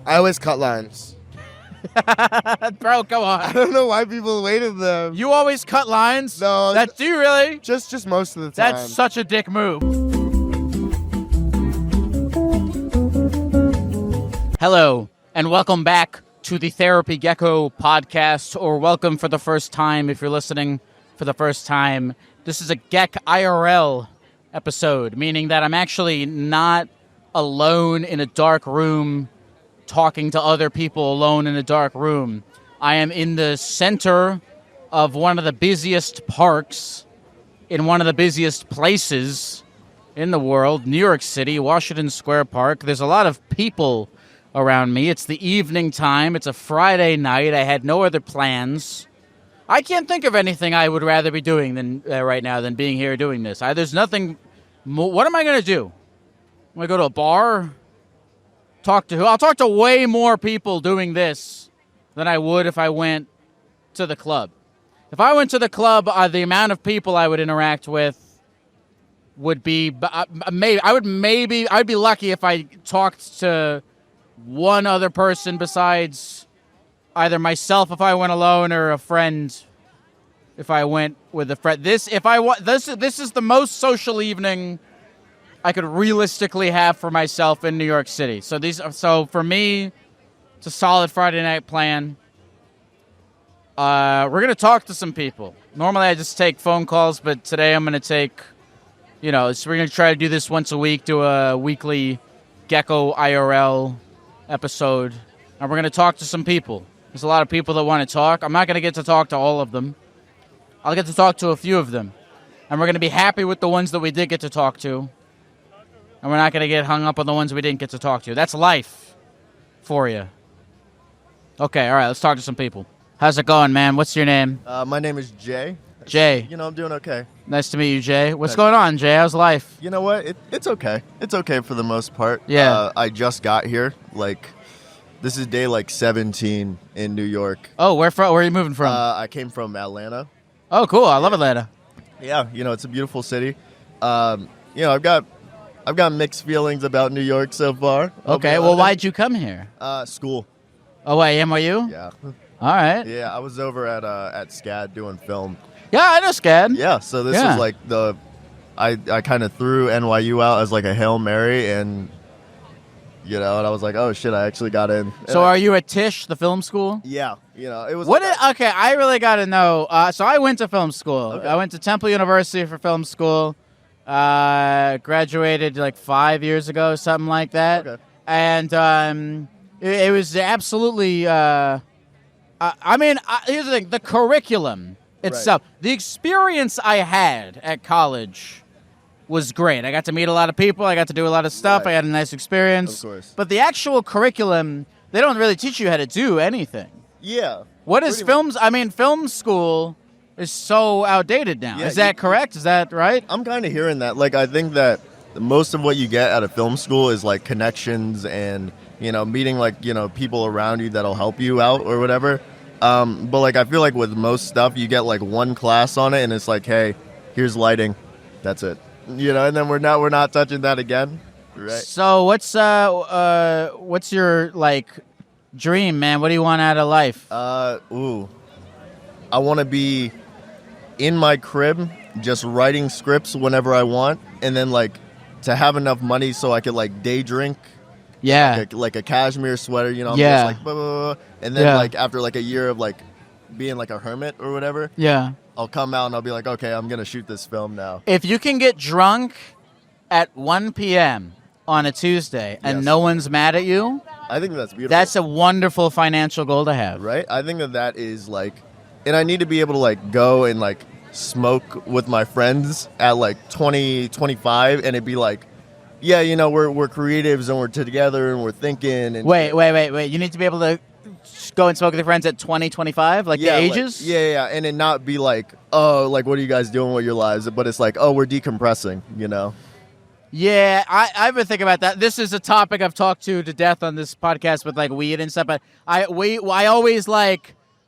I always cut lines. Bro, come I on. don't know why people waited them. You always cut lines? No. Do you really? Just most of the time. That's such a dick move. Hello, and welcome back to the Therapy Gecko podcast, or welcome for the first time if you're listening for the first time. This is a Gek IRL episode, meaning that I'm actually not alone in a dark room talking to other people alone in a dark room. I am in the center of one of the busiest parks in one of the busiest places in the world, New York City, Washington Square Park. There's a lot of people around me. It's the evening time. It's a Friday night. I had no other plans. I can't think of anything I would rather be doing than right now than being here doing this. There's nothing more. What am I going to do? I'm going to go to a bar? Talk to who? I'll talk to way more people doing this than I would if I went to the club. If I went to the club, the amount of people I would interact with would be I'd be lucky if I talked to one other person besides either myself if I went alone or a friend if I went with a friend. This is the most social evening I could realistically have for myself in New York City. So for me, it's a solid Friday night plan. We're going to talk to some people. Normally I just take phone calls, but today I'm going to take, we're going to try to do this once a week, do a weekly Gecko IRL episode. And we're going to talk to some people. There's a lot of people that want to talk. I'm not going to get to talk to all of them. I'll get to talk to a few of them. And we're going to be happy with the ones that we did get to talk to. And we're not going to get hung up on the ones we didn't get to talk to. That's life for you. Okay, all right, let's talk to some people. How's it going, man? What's your name? My name is Jay. Jay. I'm doing okay. Nice to meet you, Jay. What's going on, Jay? How's life? You know what? It's okay. It's okay for the most part. Yeah. I just got here. This is day 17 in New York. Oh, where are you moving from? I came from Atlanta. Oh, cool. I love Atlanta. Yeah, it's a beautiful city. I've got mixed feelings about New York so far. Okay, well, why'd you come here? School. Oh, wait, NYU? Yeah. All right. Yeah, I was over at SCAD doing film. Yeah, I know SCAD. Yeah, so this was I kind of threw NYU out as a Hail Mary, and and I was like, oh shit, I actually got in. So are you at Tisch, the film school? Yeah, it was. Okay, I really got to know. So I went to film school. Okay. I went to Temple University for film school. Graduated 5 years ago, something like that. Okay. And it was absolutely. Here's the thing: the curriculum itself, the experience I had at college was great. I got to meet a lot of people. I got to do a lot of stuff. Right. I had a nice experience. Of course. But the actual curriculum, they don't really teach you how to do anything. Yeah. What is films? Film school is so outdated now. Yeah, is that correct? Is that right? I'm kind of hearing that. I think that most of what you get out of film school is connections and meeting people around you that'll help you out or whatever. But I feel with most stuff you get one class on it and it's hey, here's lighting, that's it. And then we're not touching that again. Right. So what's your dream, man? What do you want out of life? I want to be in my crib just writing scripts whenever I want, and then to have enough money so I could day drink. Yeah. Like a cashmere sweater, I'm yeah. just blah, blah, blah. And then after a year of being a hermit or whatever. Yeah. I'll come out and I'll be okay, I'm going to shoot this film now. If you can get drunk at 1 p.m. on a Tuesday and no one's mad at you, I think that's beautiful. That's a wonderful financial goal to have. Right? I think that is and I need to be able to go and smoke with my friends at 20, 25 and it'd be yeah, we're creatives and we're together and we're thinking. And Wait. You need to be able to go and smoke with your friends at 20, 25? The ages? Yeah. And it not be oh, what are you guys doing with your lives? But it's oh, we're decompressing, Yeah, I've been thinking about that. This is a topic I've talked to death on this podcast with weed and stuff. But I always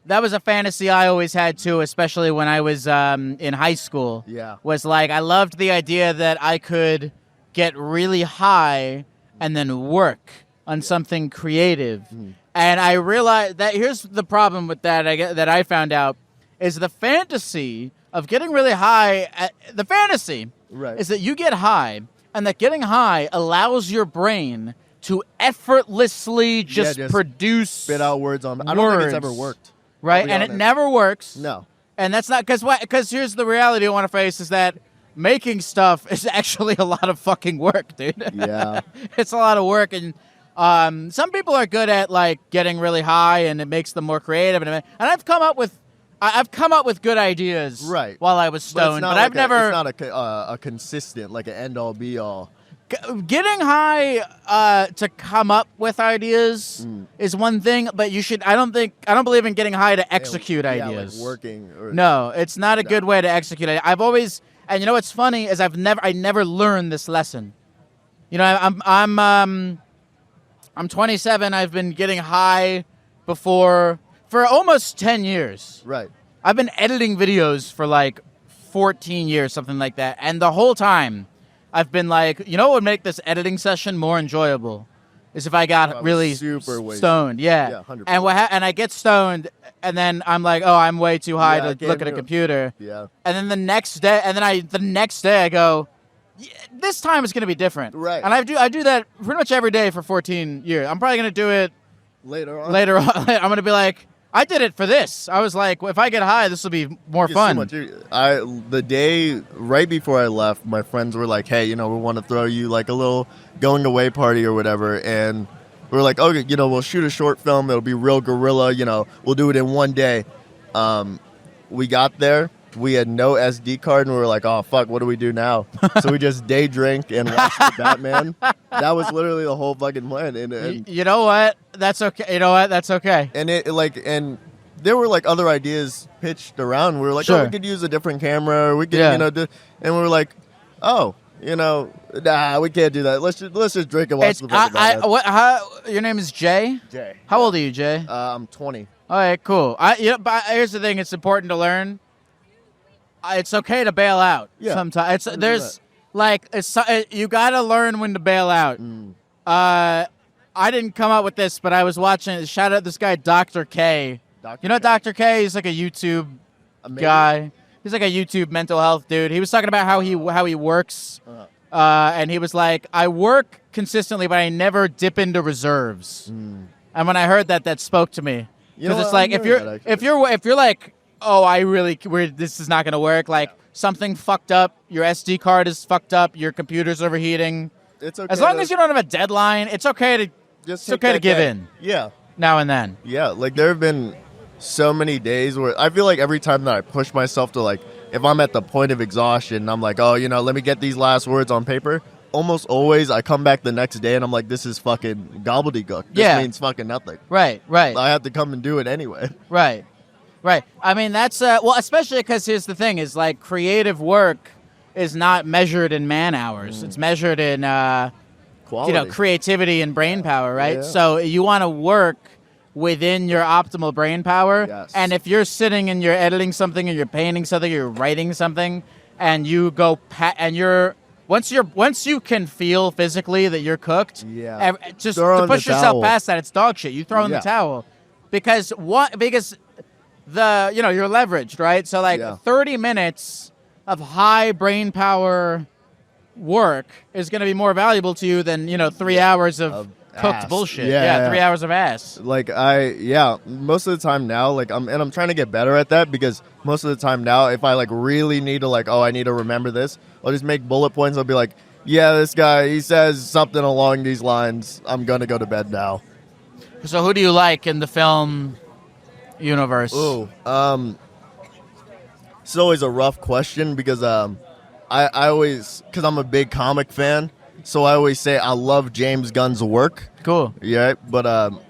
that was a fantasy I always had too, especially when I was in high school. Yeah. Was I loved the idea that I could get really high and then work on something creative. And I realized that here's the problem with that that I found out is the fantasy of getting really high. The fantasy is that you get high, and that getting high allows your brain to effortlessly just produce spit out words on. I words, don't think it's ever worked. Right? And it never works. No. And that's not because here's the reality I want to face is that making stuff is actually a lot of fucking work, dude. Yeah. It's a lot of work, and some people are good at like getting really high, and it makes them more creative. And I've come up with good ideas while I was stoned, but I've never. It's not a consistent, like an end all be all. Getting high to come up with ideas is one thing, but you should. I don't believe in getting high to execute ideas. Like working. No, it's not a good way to execute it. I've always, and you know what's funny is I never learned this lesson. You know, I'm 27. I've been getting high for almost 10 years. Right. I've been editing videos for like 14 years, something like that, and the whole time. I've been like, you know what would make this editing session more enjoyable is if I got really super stoned. Yeah 100%. And I get stoned, and then I'm like, oh, I'm way too high to look at a computer. Yeah. And then the next day I go, this time is going to be different. Right. And I do that pretty much every day for 14 years. I'm probably going to do it later on. I'm going to be like, I did it for this. I was like, if I get high, this will be more fun. The day right before I left, my friends were like, hey, you know, we want to throw you like a little going away party or whatever. And we were like, okay, you know, we'll shoot a short film. It'll be real guerrilla. You know, we'll do it in one day. We got there. We had no SD card, and we were like, oh, fuck, what do we do now? So we just day drink and watch the Batman. That was literally the whole fucking plan. And you know what? That's okay. You know what? That's okay. And and there were like other ideas pitched around. We were like, oh, we could use a different camera. Or we could, you know, and we were like, oh, you know, nah, we can't do that. Let's just drink and watch the Batman. Your name is Jay? Jay. How old are you, Jay? I'm 20. All right, cool. But here's the thing. It's important to learn. It's okay to bail out. Yeah. Sometimes you got to learn when to bail out. I didn't come up with this, but I was watching. Shout out this guy, Dr. K. You know Dr. K? He's like a YouTube guy. He's like a YouTube mental health dude. He was talking about how he works, and he was like, I work consistently, but I never dip into reserves. And when I heard that, that spoke to me because it's like if you're like, oh, this is not going to work. Like something fucked up. Your SD card is fucked up. Your computer's overheating. It's okay. As long as you don't have a deadline, it's okay to give in. Yeah. Now and then. Yeah. Like there have been so many days where I feel like every time that I push myself to like, if I'm at the point of exhaustion, I'm like, oh, you know, let me get these last words on paper. Almost always I come back the next day and I'm like, this is fucking gobbledygook. This means fucking nothing. Right. I have to come and do it anyway. Right. I mean, that's, especially because here's the thing is like creative work is not measured in man hours. It's measured in, quality. Creativity and brain power, right? Yeah. So you want to work within your optimal brain power. Yes. And if you're sitting and you're editing something or you're painting something, or you're writing something, and you go, once you can feel physically that you're cooked, just to push yourself past that, it's dog shit. You throw in the towel because you're leveraged, right? So like 30 minutes of high brain power work is going to be more valuable to you than 3 hours of cooked ass. bullshit. Yeah. 3 hours of ass. Like most of the time now, like I'm trying to get better at that because most of the time now, if I like really need to I need to remember this, I'll just make bullet points. I'll be like, yeah, this guy, he says something along these lines. I'm gonna go to bed now. So who do you like in the film universe? Ooh, it's always a rough question because I always, because I'm a big comic fan, so I always say I love James Gunn's work. Cool. Yeah, but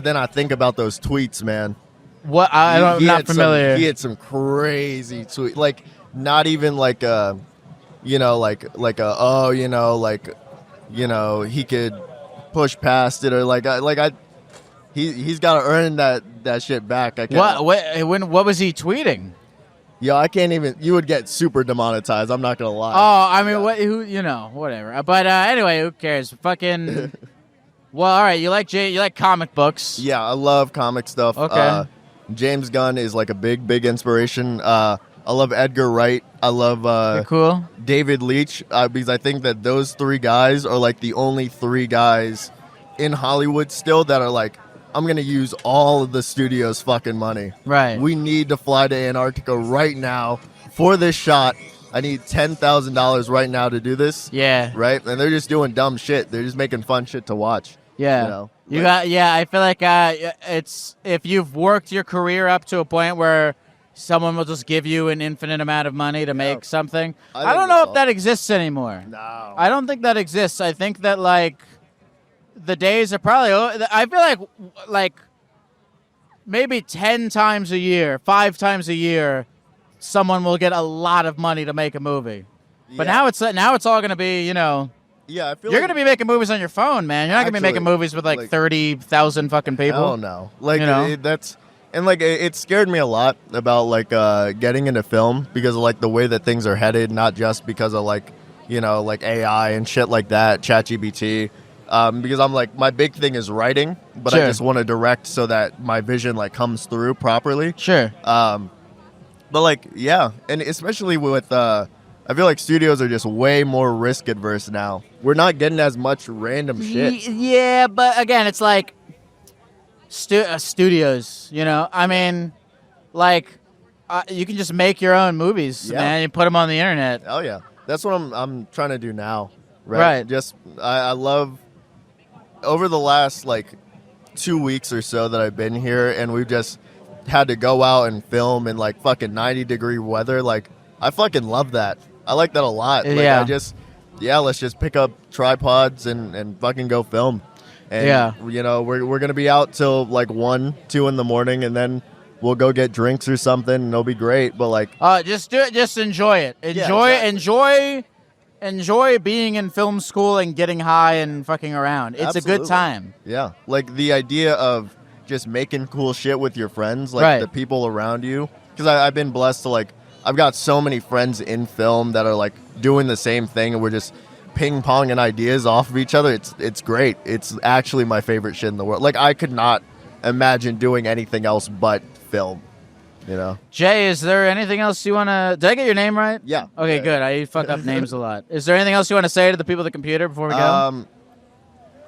then I think about those tweets, man. What? I'm not familiar. He had some crazy tweets, like not even like he could push past it or he's got to earn that shit back. I can't. What was he tweeting? Yeah, I can't even. You would get super demonetized. I'm not gonna lie. Oh, I mean, whatever. But anyway, who cares? Fucking. Well, all right. You like comic books. Yeah, I love comic stuff. Okay. James Gunn is like a big inspiration. I love Edgar Wright. I love You're cool. David Leitch because I think that those three guys are like the only three guys in Hollywood still that are like, I'm going to use all of the studio's fucking money. Right. We need to fly to Antarctica right now for this shot. I need $10,000 right now to do this. Yeah. Right? And they're just doing dumb shit. They're just making fun shit to watch. Yeah. I feel like it's if you've worked your career up to a point where someone will just give you an infinite amount of money to make something. I don't know if that exists anymore. No. I don't think that exists. I think that like the days are probably I feel like maybe 10 times a year, 5 times a year someone will get a lot of money to make a movie. But now it's all going to be, Yeah, I feel you're going to be making movies on your phone, man. You're not going to be making movies with like 30,000 fucking people. Hell no. Like it scared me a lot about like getting into film because of like the way that things are headed, not just because of like like AI and shit like that, ChatGPT. Because I'm like my big thing is writing, but Sure. I just want to direct so that my vision like comes through properly. Sure. But like yeah, and especially with I feel like studios are just way more risk adverse now. We're not getting as much random shit. Yeah, but again, it's like studios, I mean, like, you can just make your own movies, man. You put them on the internet. Oh, yeah. That's what I'm trying to do now. Right. Just, I love, over the last, like, 2 weeks or so that I've been here, and we've just had to go out and film in, like, fucking 90-degree weather. Like, I fucking love that. I like that a lot. Like, let's just pick up tripods and fucking go film. And, we're going to be out till like 1, 2 in the morning, and then we'll go get drinks or something, and it'll be great. But like, just do it. Just enjoy it. Enjoy being in film school and getting high and fucking around. It's a good time. Yeah. Like the idea of just making cool shit with your friends, like the people around you. Because I've been blessed to like, I've got so many friends in film that are like doing the same thing, and we're just ping-ponging ideas off of each other. It's great. It's actually my favorite shit in the world. Like, I could not imagine doing anything else but film, Jay, is there anything else you want to... Did I get your name right? Yeah. Okay, good. I fuck up names a lot. Is there anything else you want to say to the people at the computer before we go?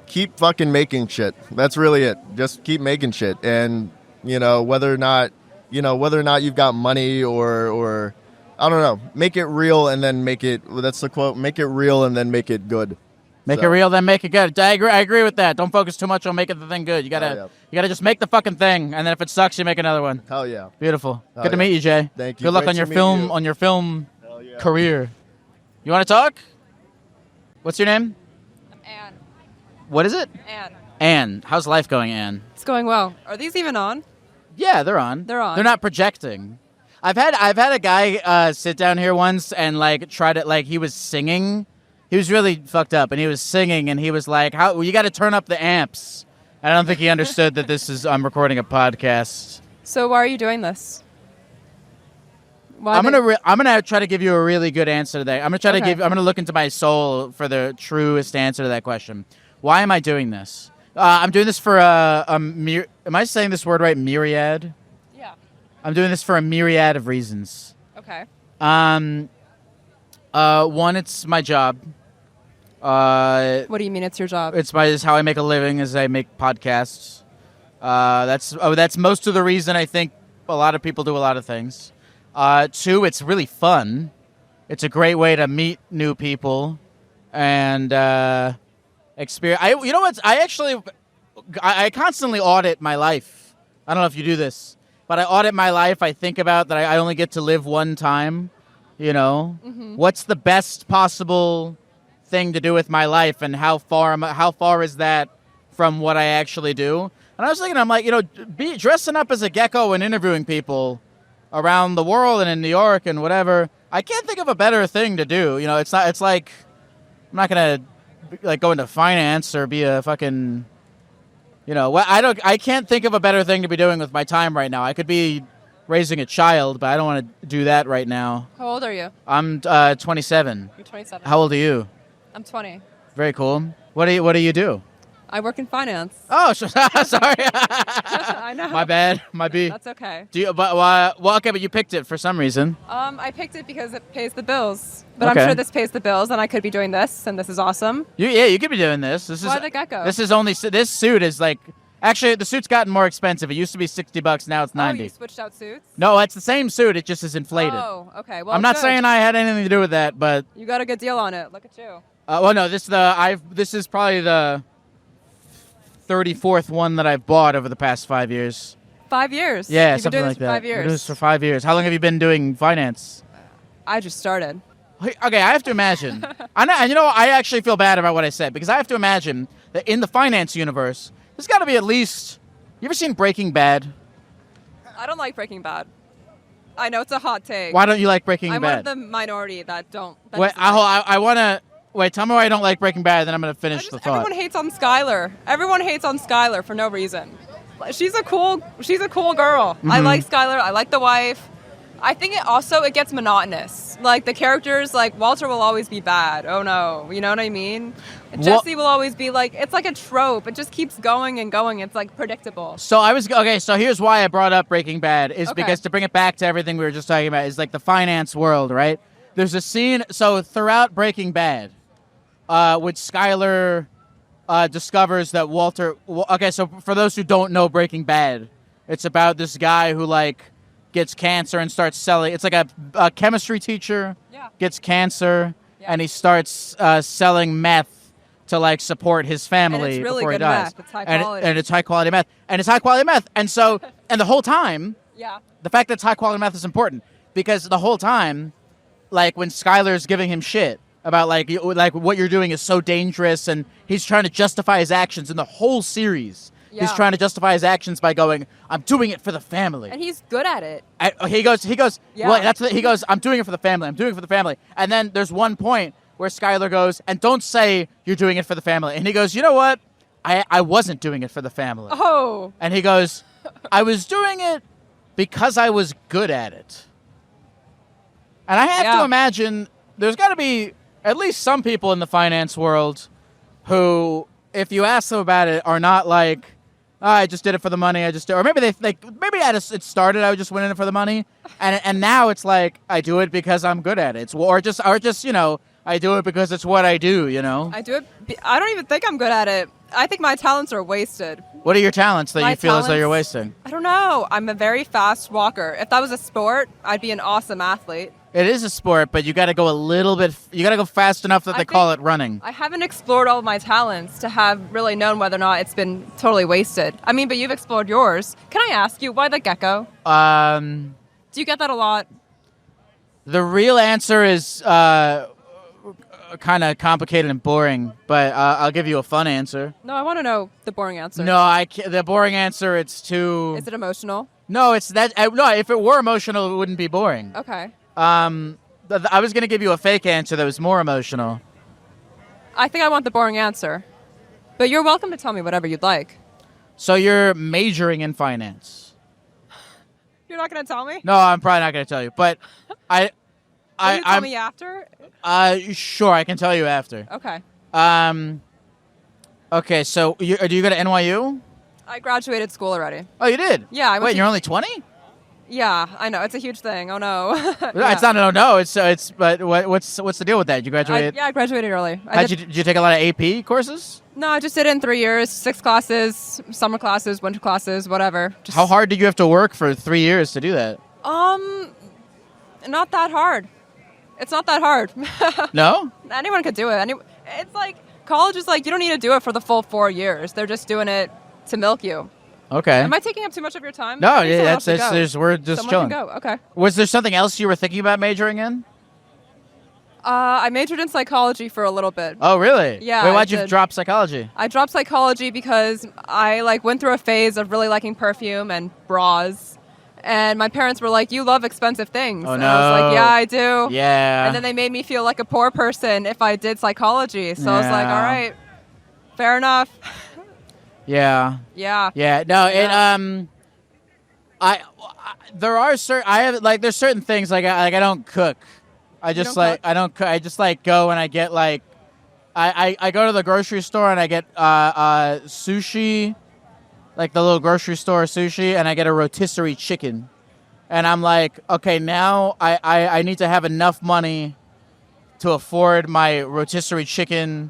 Keep fucking making shit. That's really it. Just keep making shit. And, whether or not you've got money or I don't know. Make it real and then make it... That's the quote. Make it real and then make it good. Make it real, then make it good. I agree with that. Don't focus too much on making the thing good. You gotta just make the fucking thing, and then if it sucks, you make another one. Hell yeah. Beautiful. Good to meet you, Jay. Thank you. Good luck on your film career. You want to talk? What's your name? Anne. What is it? Anne. Anne. How's life going, Anne? It's going well. Are these even on? Yeah, they're on. They're on. They're not projecting. I've had a guy sit down here once and like try to like he was singing. He was really fucked up, and he was singing, and he was like, "How you got to turn up the amps." I don't think he understood that I'm recording a podcast. So why are you doing this? I'm gonna try to give you a really good answer to that. I'm gonna look into my soul for the truest answer to that question. Why am I doing this? I'm doing this for am I saying this word right? Myriad. Yeah. I'm doing this for a myriad of reasons. Okay. One, it's my job. What do you mean it's your job? It's how I make a living, is I make podcasts. That's most of the reason I think a lot of people do a lot of things. Two, it's really fun. It's a great way to meet new people and experience. You know what? I constantly audit my life. I don't know if you do this, but I audit my life. I think about that I only get to live one time. What's the best possible thing to do with my life, and how far is that from what I actually do? And I was thinking, I'm like, dressing up as a gecko and interviewing people around the world and in New York and whatever. I can't think of a better thing to do. It's like I'm not gonna like go into finance or be a fucking, I can't think of a better thing to be doing with my time right now. I could be raising a child, but I don't want to do that right now. How old are you? I'm 27. You're 27. How old are you? I'm 20. Very cool. What do you do? I work in finance. Oh, sorry. I know. My bad. My B. That's okay. Do you? But okay, but you picked it for some reason. I picked it because it pays the bills. But Okay. I'm sure this pays the bills, and I could be doing this, and this is awesome. You could be doing this. This Why is the Gecko? This suit is like. Actually, the suit's gotten more expensive. It used to be $60. Now it's $90. Oh, you switched out suits? No, it's the same suit. It just is inflated. Oh, okay. Well, I'm not good. saying I had anything to do with that, but You got a good deal on it. Look at you. well, no. This is probably the 34th one that I've bought over the past 5 years. 5 years? Yeah, You've been something doing like this for that. 5 years. I've been doing this for 5 years. How long have you been doing finance? I just started. Okay, I have to imagine. I actually feel bad about what I said because I have to imagine that in the finance universe, there's got to be at least. You ever seen Breaking Bad? I don't like Breaking Bad. I know it's a hot take. Why don't you like Breaking I'm Bad? one of the minority that don't. That Wait, doesn't like I want to. Wait, tell me why I don't like Breaking Bad, then I'm going to finish the thought. Everyone hates on Skylar. Everyone hates on Skylar for no reason. She's a cool girl. Mm-hmm. I like Skylar. I like the wife. I think it gets monotonous. Like the characters, like Walter will always be bad. Oh no, you know what I mean? Jesse will always be like, it's like a trope. It just keeps going and going. It's like predictable. So here's why I brought up Breaking Bad is because to bring it back to everything we were just talking about is like the finance world, right? There's a scene, so throughout Breaking Bad, when Skylar discovers that Walter... Okay, so for those who don't know Breaking Bad, it's about this guy who, like, gets cancer and starts selling... It's like a chemistry teacher gets cancer, and he starts selling meth to, like, support his family and it's really before he good dies. meth. It's high quality. And it's high-quality meth. And it's high-quality meth. And so... And the whole time... Yeah. The fact that it's high-quality meth is important because the whole time, like, when Skylar's giving him shit about, like what you're doing is so dangerous, and he's trying to justify his actions in the whole series. Yeah. He's trying to justify his actions by going, "I'm doing it for the family." And he's good at it. He goes. Yeah. Well, he goes. "I'm doing it for the family. I'm doing it for the family." And then there's one point where Skylar goes, "And don't say you're doing it for the family." And he goes, "You know what? I wasn't doing it for the family." Oh. And he goes, "I was doing it because I was good at it." And I have to imagine there's got to be at least some people in the finance world who, if you ask them about it, are not like, "Oh, I just did it for the money. Or maybe it started. I just went in it for the money, and now it's like I do it because I'm good at it. Or just I do it because it's what I do. I do it. I don't even think I'm good at it. I think my talents are wasted. What are your talents that My you feel as though talents- you're wasting? I don't know. I'm a very fast walker. If that was a sport, I'd be an awesome athlete. It is a sport, but you got to go a little bit. You got to go fast enough that they call it running. I haven't explored all of my talents to have really known whether or not it's been totally wasted. I mean, but you've explored yours. Can I ask you, why the gecko? Do you get that a lot? The real answer is kind of complicated and boring, but I'll give you a fun answer. No, I want to know the boring answer. No, I can't, the boring answer, it's too... Is it emotional? No, it's that... No, if it were emotional, it wouldn't be boring. Okay. I was going to give you a fake answer that was more emotional. I think I want the boring answer. But you're welcome to tell me whatever you'd like. So you're majoring in finance. You're not going to tell me? No, I'm probably not going to tell you, but Will you tell me after? Sure, I can tell you after. Okay. Okay, so do you go to NYU? I graduated school already. Oh, you did? Yeah. Wait, you're only 20? Yeah, I know. It's a huge thing. Oh, no. It's not no. It's but what's the deal with that? You graduated? I graduated early. Did you take a lot of AP courses? No, I just did it in 3 years. 6 classes, summer classes, winter classes, whatever. Just, How hard did you have to work for 3 years to do that? Not that hard. It's not that hard. No? Anyone could do it. It's like, college is like, you don't need to do it for the full 4 years. They're just doing it to milk you. Okay. Am I taking up too much of your time? No, I think yeah, someone else should go. we're just Someone chilling. can go. Okay. Was there something else you were thinking about majoring in? I majored in psychology for a little bit. Oh, really? Yeah, Wait, I why'd you did. drop psychology? I dropped psychology because I went through a phase of really liking perfume and bras. And my parents were like, "You love expensive things." Oh, and I was like, no. "Yeah, I do." Yeah. And then they made me feel like a poor person if I did psychology. So I was like, Yeah. "All right, fair enough." Yeah. Yeah. Yeah. No. Yeah. There are there's certain things I don't cook. I just don't cook? I don't cook. I just go and I get I go to the grocery store and I get sushi, like the little grocery store sushi, and I get a rotisserie chicken. And I'm like, okay, now I need to have enough money to afford my rotisserie chicken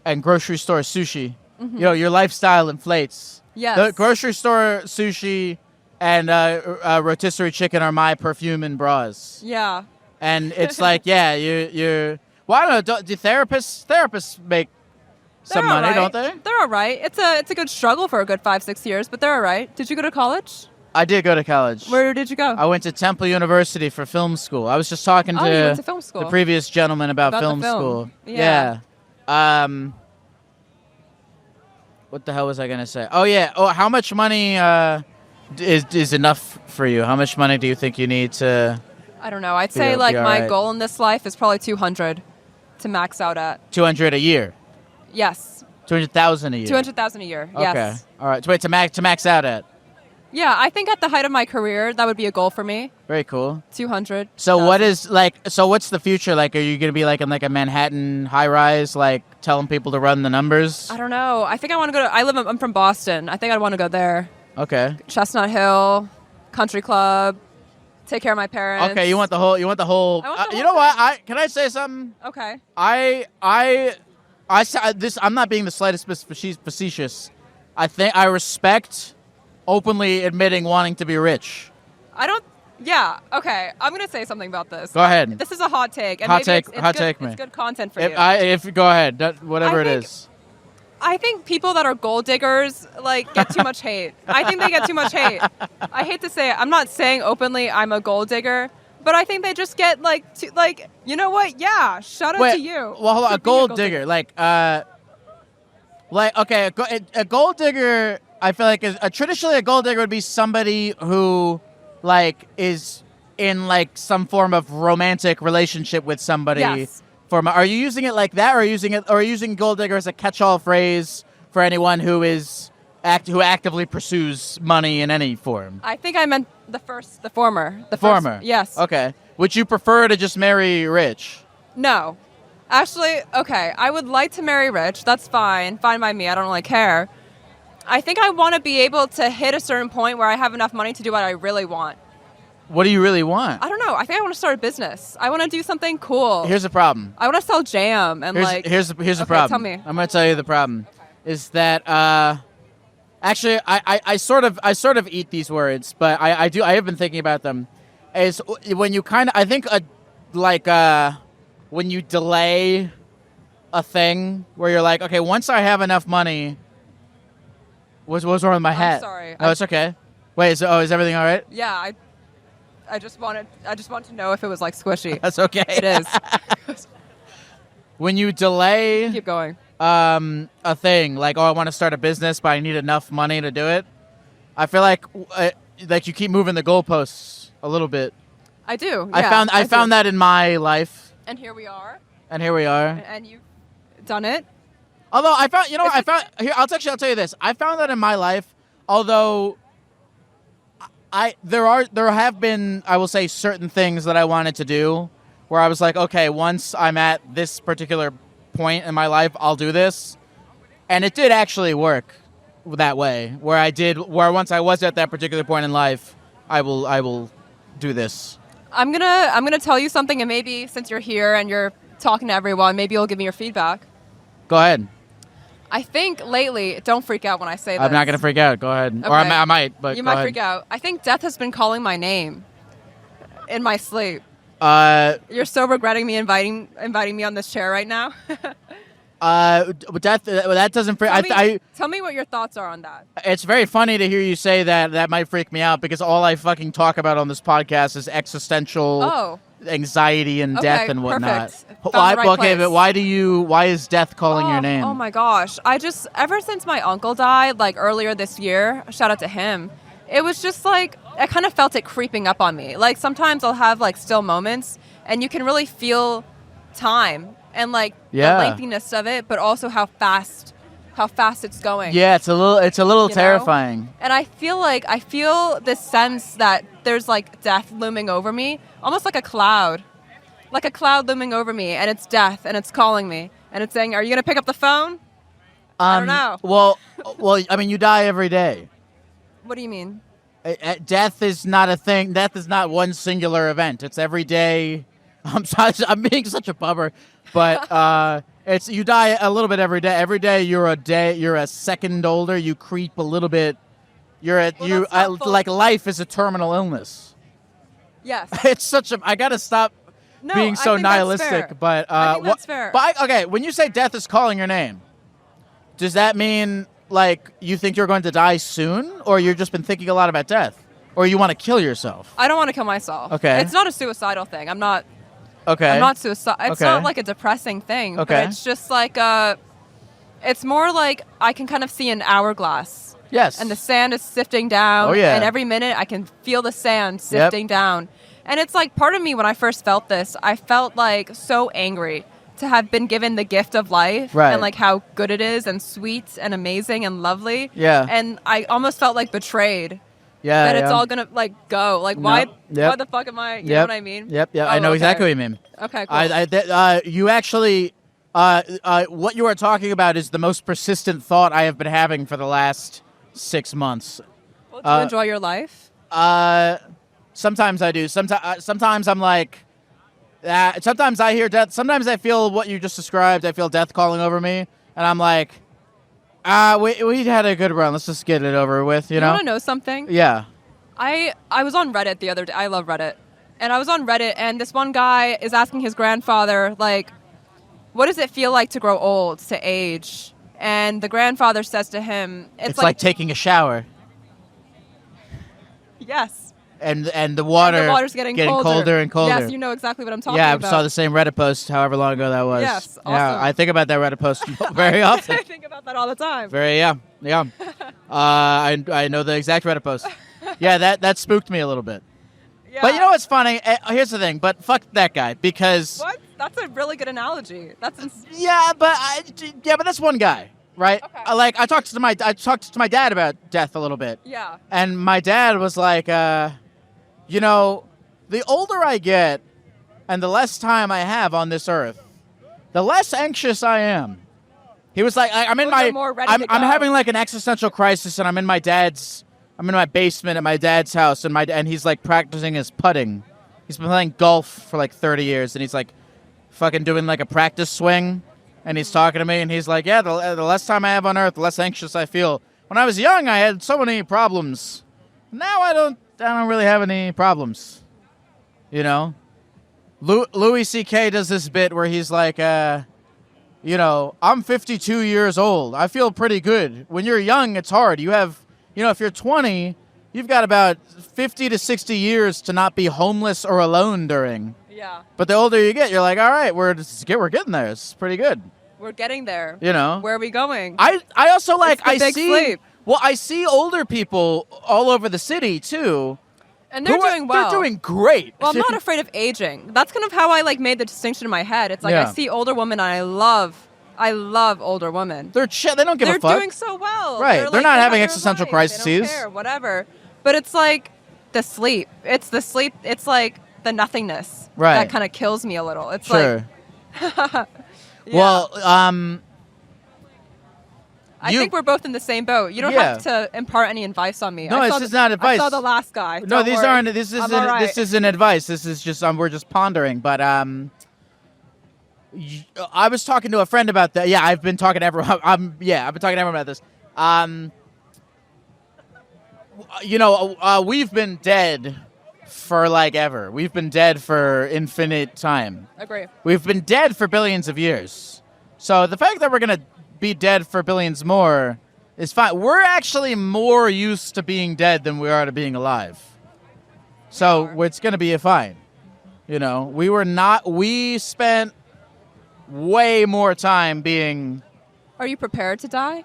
and grocery store sushi. Mm-hmm. You know, your lifestyle inflates. Yes. The grocery store sushi and rotisserie chicken are my perfume and bras. Yeah. And it's like, yeah, you're. Well, I don't know. Do therapists make some They're money, all don't right. they? They're all right. It's a good struggle for a good 5-6 years, but they're all right. Did you go to college? I did go to college. Where did you go? I went to Temple University for film school. I was just talking Oh, you went to film school. the previous gentleman about About the film film. school. Yeah. What the hell was I gonna say? Oh yeah. Oh, how much money is enough for you? How much money do you think you need to? I don't know. I'd Be say all like my right. goal in this life is probably 200 to max out at. 200 a year. Yes. 200,000 a year. 200,000 a year. Okay. Yes. All right. So wait, to max out at. Yeah, I think at the height of my career, that would be a goal for me. Very cool. 200. So what is so what's the future like? Are you gonna be like in like a Manhattan high rise, like telling people to run the numbers? I don't know. I think I want to go to. I'm from Boston. I think I'd want to go there. Okay. Chestnut Hill, country club, take care of my parents. Okay, you want the whole. I want the you whole know what? thing. Can I say something? Okay. I'm not being the slightest facetious. I respect openly admitting wanting to be rich. I don't. Yeah. Okay. I'm gonna say something about this. Go ahead. This is a hot take. And Hot maybe take- It's hot good, take me. It's good content for If you. if go ahead, whatever I it think- is. I think people that are gold diggers like get too much hate. I think they get too much hate. I hate to say it. I'm not saying openly I'm a gold digger, but I think they just get like you know what? Yeah, shout out to you. Well, hold on. for A being gold digger, like okay, a gold digger. I feel like traditionally a gold digger would be somebody who like is in like some form of romantic relationship with somebody. Yes. Are you using it like that, or are you using gold digger as a catch-all phrase for anyone who who actively pursues money in any form? I think I meant the former. The Former. First, yes. Okay. Would you prefer to just marry rich? No. Actually, okay, I would like to marry rich. That's fine. Fine by me. I don't really care. I think I want to be able to hit a certain point where I have enough money to do what I really want. What do you really want? I don't know. I think I want to start a business. I want to do something cool. Here's the problem. I want to sell jam and Here's the Okay, problem. tell me. I'm going to tell you the problem is that actually I sort of eat these words, but I have been thinking about them. Is when you kind of I think when you delay a thing where you're like, okay, once I have enough money. What's wrong with my hat? sorry. No, it's okay. Wait, is everything all right? Yeah, I just wanted to know if it was like squishy. That's okay. It is. When you delay Keep going. a thing like, oh, I want to start a business, but I need enough money to do it. I feel like you keep moving the goalposts a little bit. I do. I Yeah, found do. that in my life, And here we are. and here we are. And you've done it. Although I'll tell you this. I found that in my life. Although there have been, I will say, certain things that I wanted to do where I was like, okay, once I'm at this particular point in my life, I'll do this, and it did actually work that way. Where once I was at that particular point in life, I will do this. I'm gonna tell you something, and maybe since you're here and you're talking to everyone, maybe you'll give me your feedback. Go ahead. I think lately, don't freak out when I say this. I'm not gonna freak out. Go ahead. Or Okay. I might, but You go might ahead. freak out. I think death has been calling my name in my sleep. You're so regretting me inviting me on this chair right now. That doesn't freak. Tell me what your thoughts are on that. It's very funny to hear you say that. That might freak me out because all I fucking talk about on this podcast is existential anxiety and death Okay, and whatnot. perfect. Found the right place. But why is death calling your name? Oh my gosh. Ever since my uncle died, like earlier this year, shout out to him, it was just like, I kind of felt it creeping up on me. Like sometimes I'll have like still moments and you can really feel time and like Yeah. the lengthiness of it, but also how fast it's going. Yeah, it's a little You know? terrifying. And I feel this sense that there's like death looming over me, almost like a cloud looming over me, and it's death and it's calling me. and it's saying, "Are you gonna pick up the phone?" I don't know. Well, I mean, you die every day. What do you mean? Death is not a thing. Death is not one singular event. It's every day. I'm sorry, I'm being such a bummer, but it's you die a little bit every day. Every day you're a second older. You creep a little bit. Like life is a terminal illness. Yes. It's such a. I gotta stop being so I think nihilistic. That's fair. But I think that's fair. But okay, when you say death is calling your name, does that mean like you think you're going to die soon, or you've just been thinking a lot about death, or you want to kill yourself? I don't want to kill myself. Okay. It's not a suicidal thing. I'm not. Okay. I'm not suicide. It's Okay. not like a depressing thing. Okay. But it's just like it's more like I can kind of see an hourglass. Yes. And the sand is sifting down. Oh, yeah. And every minute I can feel the sand sifting down. And it's like part of me when I first felt this, I felt like so angry to have been given the gift of life. Right. And like how good it is and sweet and amazing and lovely. Yeah. And I almost felt like betrayed. Yeah. That it's all gonna like go. Like why the fuck am I? You know what I mean? Yep. Oh, I know okay. exactly what you mean. Okay, cool. You actually, what you are talking about is the most persistent thought I have been having for the last 6 months. Well, do you enjoy your life? Sometimes I do. Sometimes I'm like, sometimes I hear death. Sometimes I feel what you just described. I feel death calling over me, and I'm like, we had a good run. Let's just get it over with. You know? Want to know something? Yeah. I was on Reddit the other day. I love Reddit. And I was on Reddit, and this one guy is asking his grandfather, like, what does it feel like to grow old, to age? And the grandfather says to him, it's like taking a shower. Yes. And the water's getting colder and colder. Yes, you know exactly what I'm talking about. about. Yeah, I saw the same Reddit post however long ago that was. Yes, awesome. Yeah, I think about that Reddit post very often. I think about that all the time. Yeah. I know the exact Reddit post. Yeah, that spooked me a little bit. Yeah. But you know what's funny? Here's the thing. But fuck that guy because. What? That's a really good analogy. Yeah, but that's one guy, right? Okay. I talked to my dad about death a little bit. Yeah. And my dad was like, you know, the older I get, and the less time I have on this earth, the less anxious I am. He was like, I'm having like an existential crisis, and I'm in my basement at my dad's house, and he's like practicing his putting. He's been playing golf for like 30 years, and he's like fucking doing like a practice swing, and he's talking to me, and he's like, yeah, the less time I have on earth, the less anxious I feel. When I was young, I had so many problems. Now I don't really have any problems. You know? Louis C.K. does this bit where he's like, you know, I'm 52 years old. I feel pretty good. When you're young, it's hard. You have, you know, if you're 20, you've got about 50 to 60 years to not be homeless or alone during. Yeah. But the older you get, you're like, all right, we're getting there. It's pretty good. We're getting there. You know? Where are we going? I also like, I see. Well, I see older people all over the city, too. And they're doing well. They're doing great. Well, I'm not afraid of aging. That's kind of how I like made the distinction in my head. It's like I see older women, and I love older women. They don't give a fuck. They're doing so well. Right. They're not having existential crises. They don't care, whatever. But it's like the sleep. It's the sleep. It's like the nothingness. Right. That kind of kills me a little. It's sure. Yeah. Well, I think we're both in the same boat. You don't have to impart any advice on me. No, this is not advice. I saw the last guy. No, these aren't. This isn't advice. This is just we're just pondering. But I was talking to a friend about that. Yeah, I've been talking to everyone. I've been talking to everyone about this. You know, we've been dead for like ever. We've been dead for infinite time. Agree. We've been dead for billions of years. So the fact that we're gonna be dead for billions more is fine. We're actually more used to being dead than we are to being alive. So it's going to be fine. You know, we spent way more time being... Are you prepared to die?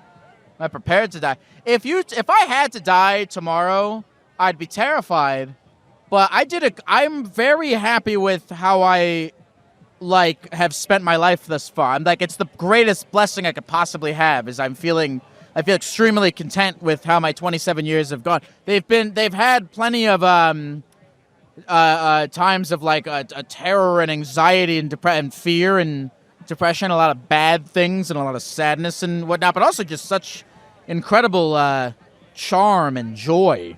I'm prepared to die. If I had to die tomorrow, I'd be terrified. But I'm very happy with how I have spent my life thus far. I'm like, it's the greatest blessing I could possibly have. I feel extremely content with how my 27 years have gone. They've had plenty of times of like a terror and anxiety and fear and depression, a lot of bad things, and a lot of sadness and whatnot, but also just such incredible charm and joy,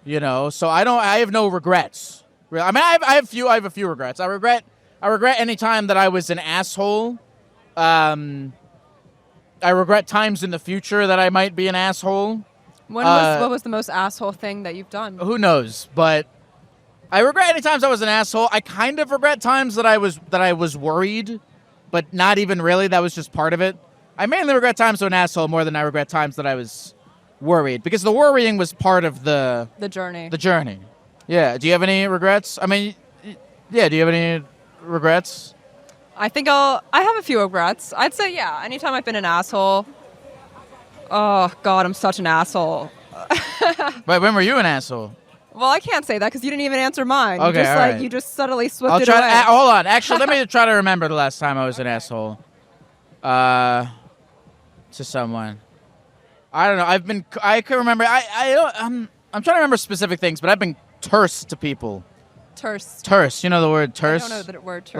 you know. So I have no regrets. I mean, I have a few regrets. I regret any time that I was an asshole. I regret times in the future that I might be an asshole. What was the most asshole thing that you've done? Who knows? But I regret any times I was an asshole. I kind of regret times that I was worried, but not even really. That was just part of it. I mainly regret times I was an asshole more than I regret times that I was worried, because the worrying was part of the journey. The journey. Yeah. Do you have any regrets? I mean, yeah. Do you have any regrets? I think I have a few regrets. I'd say, yeah, anytime I've been an asshole. Oh, God, I'm such an asshole. But when were you an asshole? Well, I can't say that because you didn't even answer mine. Okay, You just subtly swept it away. Hold on. Actually, let me try to remember the last time I was an asshole. To someone. I don't know. I can remember. I'm trying to remember specific things, but I've been terse to people. Terse. Terse. You know the word terse? I don't know the word terse.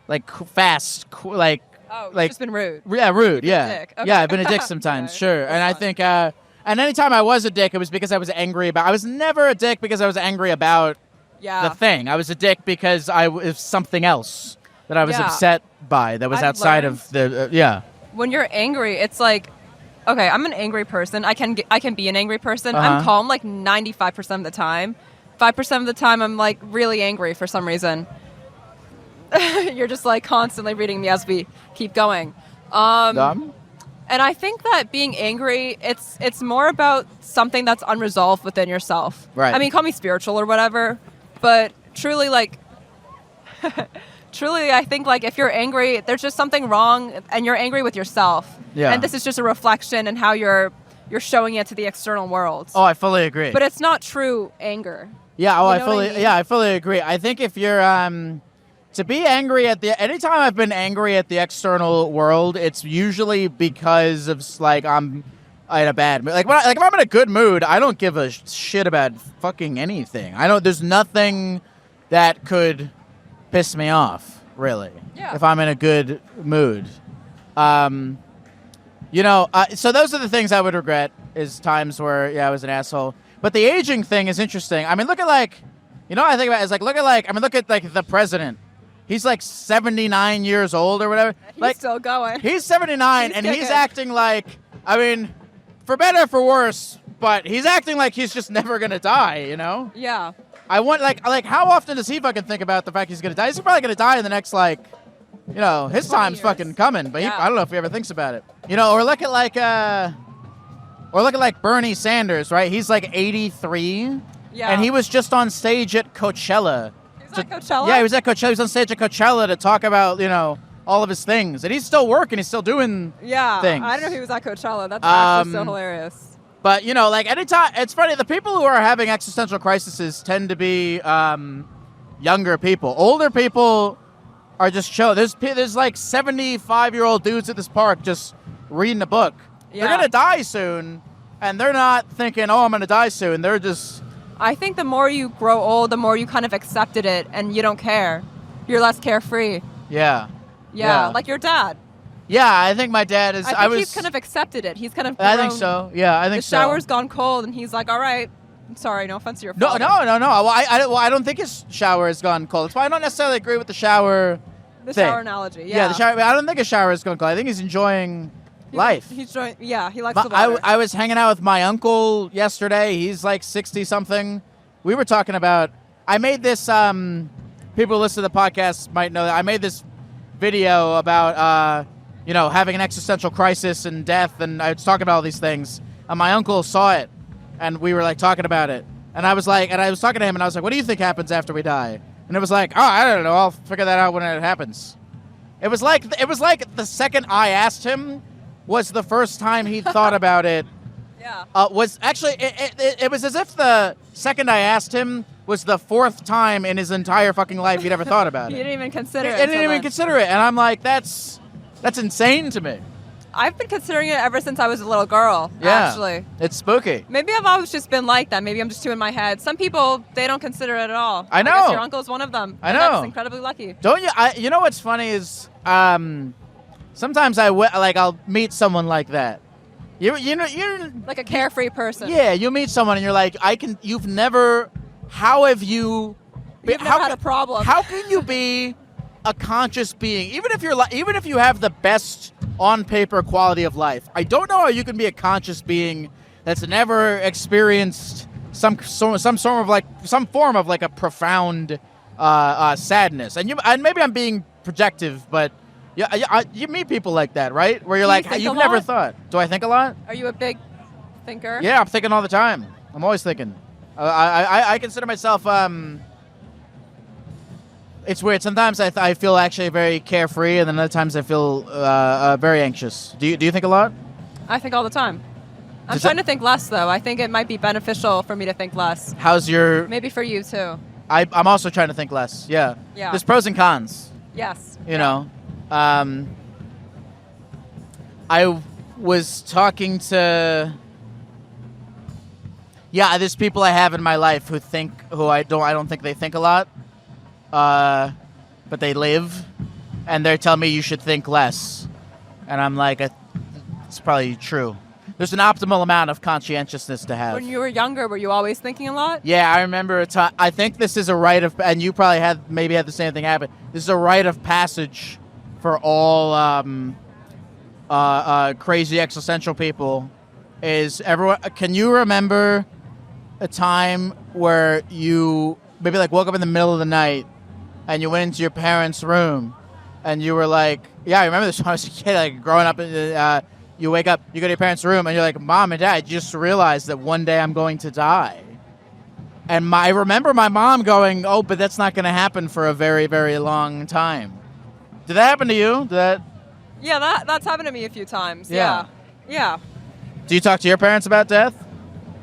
Like fast. Like. Oh, you've like, just been rude. Yeah, rude. Yeah. A dick. Okay. Yeah, I've been a dick sometimes. Okay. Sure. And I think. And anytime I was a dick, it was because I was angry about. I was never a dick because I was angry about the thing. I was a dick because it was something else that I was upset by that was outside of the. When you're angry, it's like, okay, I'm an angry person. I can be an angry person. I'm calm like 95% of the time. 5% of the time, I'm like really angry for some reason. You're just like constantly reading me as we keep going. And I think that being angry, it's more about something that's unresolved within yourself. Right. I mean, call me spiritual or whatever, but truly, like, I think, like, if you're angry, there's just something wrong, and you're angry with yourself. Yeah. And this is just a reflection and how you're showing it to the external world. Oh, I fully agree. But it's not true anger. Yeah. Oh, You know what I mean? I fully agree. I think if you're to be angry anytime I've been angry at the external world, it's usually because of like I'm in a bad mood. Like if I'm in a good mood, I don't give a shit about fucking anything. There's nothing that could piss me off, really. Yeah. If I'm in a good mood. So those are the things I would regret, is times where I was an asshole. But the aging thing is interesting. I mean, look at I think about it is like look at the president. He's like 79 years old or whatever. He's still going. He's 79 and he's acting like, I mean, for better or for worse, but he's acting like he's just never gonna die, you know? Yeah. I want like how often does he fucking think about the fact he's gonna die? He's probably gonna die in the next his time's years. fucking coming, but Yeah. I don't know if he ever thinks about it. Or look at Bernie Sanders, right? He's like 83. Yeah. And he was just on stage at Coachella. Is that Coachella? Yeah, he was at Coachella. He was on stage at Coachella to talk about, all of his things. And he's still working. He's still doing things. I don't know if he was at Coachella. That's actually so hilarious. But, anytime, it's funny, the people who are having existential crises tend to be younger people. Older people are just chill. There's like 75-year-old dudes at this park just reading a book. Yeah. They're going to die soon, and they're not thinking, I'm going to die soon. They're just... I think the more you grow old, the more you kind of accepted it, and you don't care. You're less carefree. Yeah. Yeah, like your dad. Yeah, I think my dad is... I think he's kind of accepted it. He's kind of grown. I think so. Yeah, I think so. The shower's gone cold, and he's like, all right. I'm sorry, no offense to your No. father. Well, I don't think his shower has gone cold. That's why I don't necessarily agree with the shower The thing. shower analogy, Yeah, the shower. I don't think his shower has gone cold. I think he's enjoying life. He likes the water. I was hanging out with my uncle yesterday. He's like 60-something. We were talking about... I made this... people who listen to the podcast might know that. I made this video about, having an existential crisis and death, and I was talking about all these things. And my uncle saw it, and we were, talking about it. And I was talking to him, and I was like, what do you think happens after we die? And it was like, I don't know. I'll figure that out when it happens. It was like the second I asked him was the first time he thought about it. Yeah. Was actually it was as if the second I asked him was the fourth time in his entire fucking life he'd ever thought about it. He didn't even consider it. He didn't even consider it, and I'm like, that's insane to me. I've been considering it ever since I was a little girl, Yeah. actually. It's spooky. Maybe I've always just been like that. Maybe I'm just too in my head. Some people, they don't consider it at all. I know. guess your uncle's one of them. I And know. That's incredibly lucky. Don't you? You know what's funny is sometimes I'll meet someone like that. You're Like a carefree person. yeah. You meet someone and you're like, You've never. How have you? You've never had a problem. How can you be a conscious being, even if you have the best on paper quality of life? I don't know how you can be a conscious being that's never experienced some form of like a profound sadness. And maybe I'm being projective, but you meet people like that, right? Where you're Do you like, think you've a never lot? thought. Do I think a lot? Are you a big thinker? Yeah, I'm thinking all the time. I'm always thinking. I consider myself. It's weird. Sometimes I feel actually very carefree, and then other times I feel very anxious. Do you think a lot? I think all the time. I'm Does trying that- to think less, though. I think it might be beneficial for me to think less. How's your? Maybe for you, too. I'm also trying to think less. Yeah. Yeah. There's pros and cons. Yes. You know. I was talking to. Yeah, there's people I have in my life who I don't think they think a lot, but they live, and they're telling me you should think less, and I'm like, it's probably true. There's an optimal amount of conscientiousness to have. When you were younger, were you always thinking a lot? Yeah, I remember a time. I think this is a rite of, and you probably had the same thing happen. This is a rite of passage for all crazy existential people. Is everyone? Can you remember a time where you maybe like woke up in the middle of the night and you went into your parents' room and you were like, yeah, I remember this when I was a kid, like growing up. You wake up, you go to your parents' room, and you're like, Mom and Dad, I just realized that one day I'm going to die. And I remember my mom going, oh, but that's not going to happen for a very, very long time. Did that happen to you? Yeah, that's happened to me a few times. Yeah. Yeah. Do you talk to your parents about death?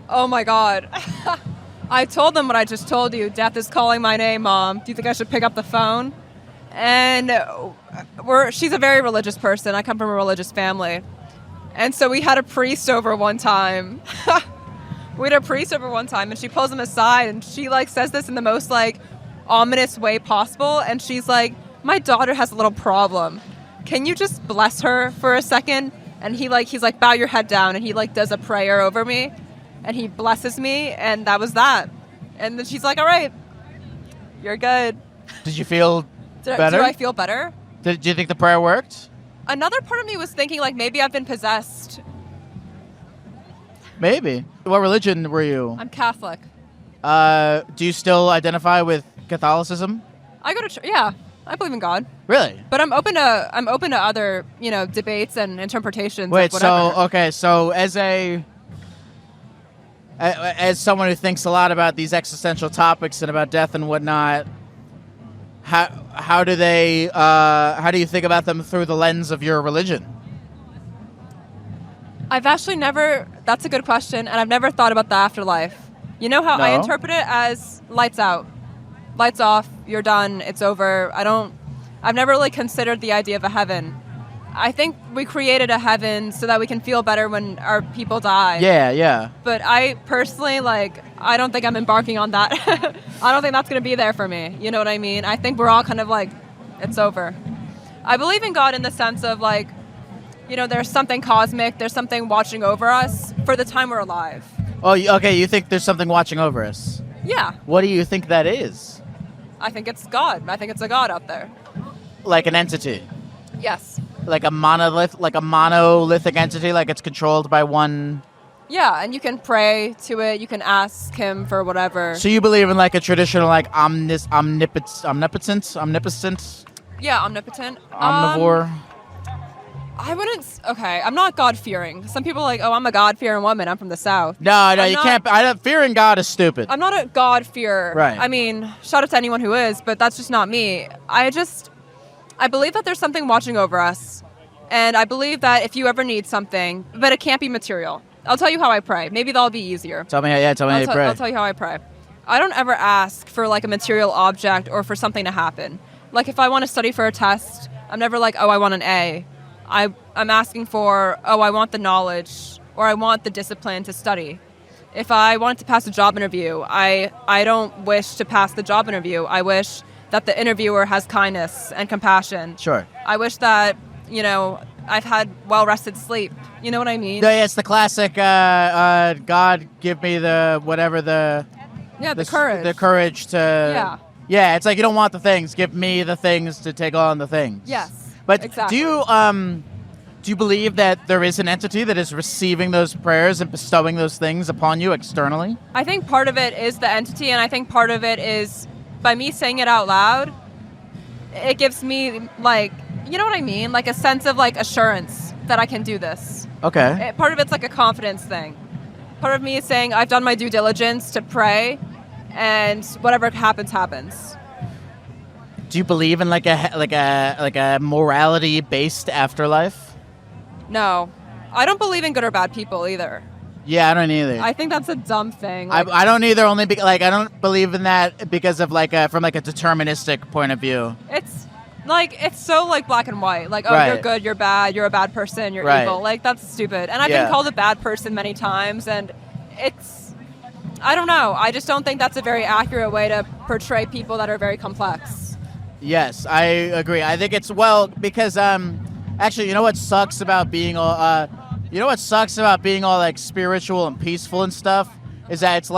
Oh, my God. I told them what I just told you. Death is calling my name, Mom. Do you think I should pick up the phone? And she's a very religious person. I come from a religious family. And so we had a priest over one time. And she pulls him aside, and she like says this in the most like ominous way possible. And she's like, my daughter has a little problem. Can you just bless her for a second? And he's like, bow your head down. And he like does a prayer over me, and he blesses me. And that was that. And then she's like, all right, you're good. Did you feel better? Do I feel better? Do you think the prayer worked? Another part of me was thinking like maybe I've been possessed. Maybe. What religion were you? I'm Catholic. Do you still identify with Catholicism? I go to church. Yeah, I believe in God. Really? But I'm open to other, debates and interpretations. Wait, of whatever. so as someone who thinks a lot about these existential topics and about death and whatnot, how do you think about them through the lens of your religion? I've actually never. That's a good question, and I've never thought about the afterlife. You know how I No? interpret it as lights out, lights off. You're done. It's over. I've never really considered the idea of a heaven. I think we created a heaven so that we can feel better when our people die. Yeah. But I personally, I don't think I'm embarking on that. I don't think that's going to be there for me. You know what I mean? I think we're all kind of like, it's over. I believe in God in the sense of there's something cosmic, there's something watching over us for the time we're alive. Oh, okay, you think there's something watching over us. Yeah. What do you think that is? I think it's God. I think it's a God out there. Like an entity? Yes. Like a monolithic entity, like it's controlled by one... Yeah, and you can pray to it. You can ask him for whatever. So you believe in like a traditional omnipotent? Yeah, omnipotent. Omnivore? I wouldn't... Okay, I'm not God-fearing. Some people are like, oh, I'm a God-fearing woman. I'm from the South. No, you can't... Fearing God is stupid. I'm not a God-fearer. Right. I mean, shout out to anyone who is, but that's just not me. I believe that there's something watching over us. And I believe that if you ever need something, but it can't be material. I'll tell you how I pray. Maybe that'll be easier. Tell me how you pray. I'll tell you how I pray. I don't ever ask for like a material object or for something to happen. Like if I want to study for a test, I'm never like, oh, I want an A. I'm asking for, I want the knowledge or I want the discipline to study. If I wanted to pass a job interview, I don't wish to pass the job interview. I wish that the interviewer has kindness and compassion. Sure. I wish that, I've had well-rested sleep. You know what I mean? Yeah, it's the classic, God, give me the courage. The courage to... Yeah. Yeah, it's like you don't want the things. Give me the things to take on the things. Yes, But exactly. do you believe that there is an entity that is receiving those prayers and bestowing those things upon you externally? I think part of it is the entity, and I think part of it is by me saying it out loud, it gives me, like, you know what I mean? Like a sense of, like, assurance that I can do this. Okay. Part of it's like a confidence thing. Part of me is saying I've done my due diligence to pray, and whatever happens, happens. Do you believe in like a morality-based afterlife? No. I don't believe in good or bad people either. Yeah, I don't either. I think that's a dumb thing. I don't either. Only I don't believe in that because of from a deterministic point of view. It's so like black and white. Like, Right. You're good, you're bad, you're a bad person, you're Right. evil. Like, that's stupid. And I've Yeah. been called a bad person many times, and I don't know. I just don't think that's a very accurate way to portray people that are very complex. Yes, I agree. I think it's because actually, you know what sucks about being all like spiritual and peaceful and stuff is that it's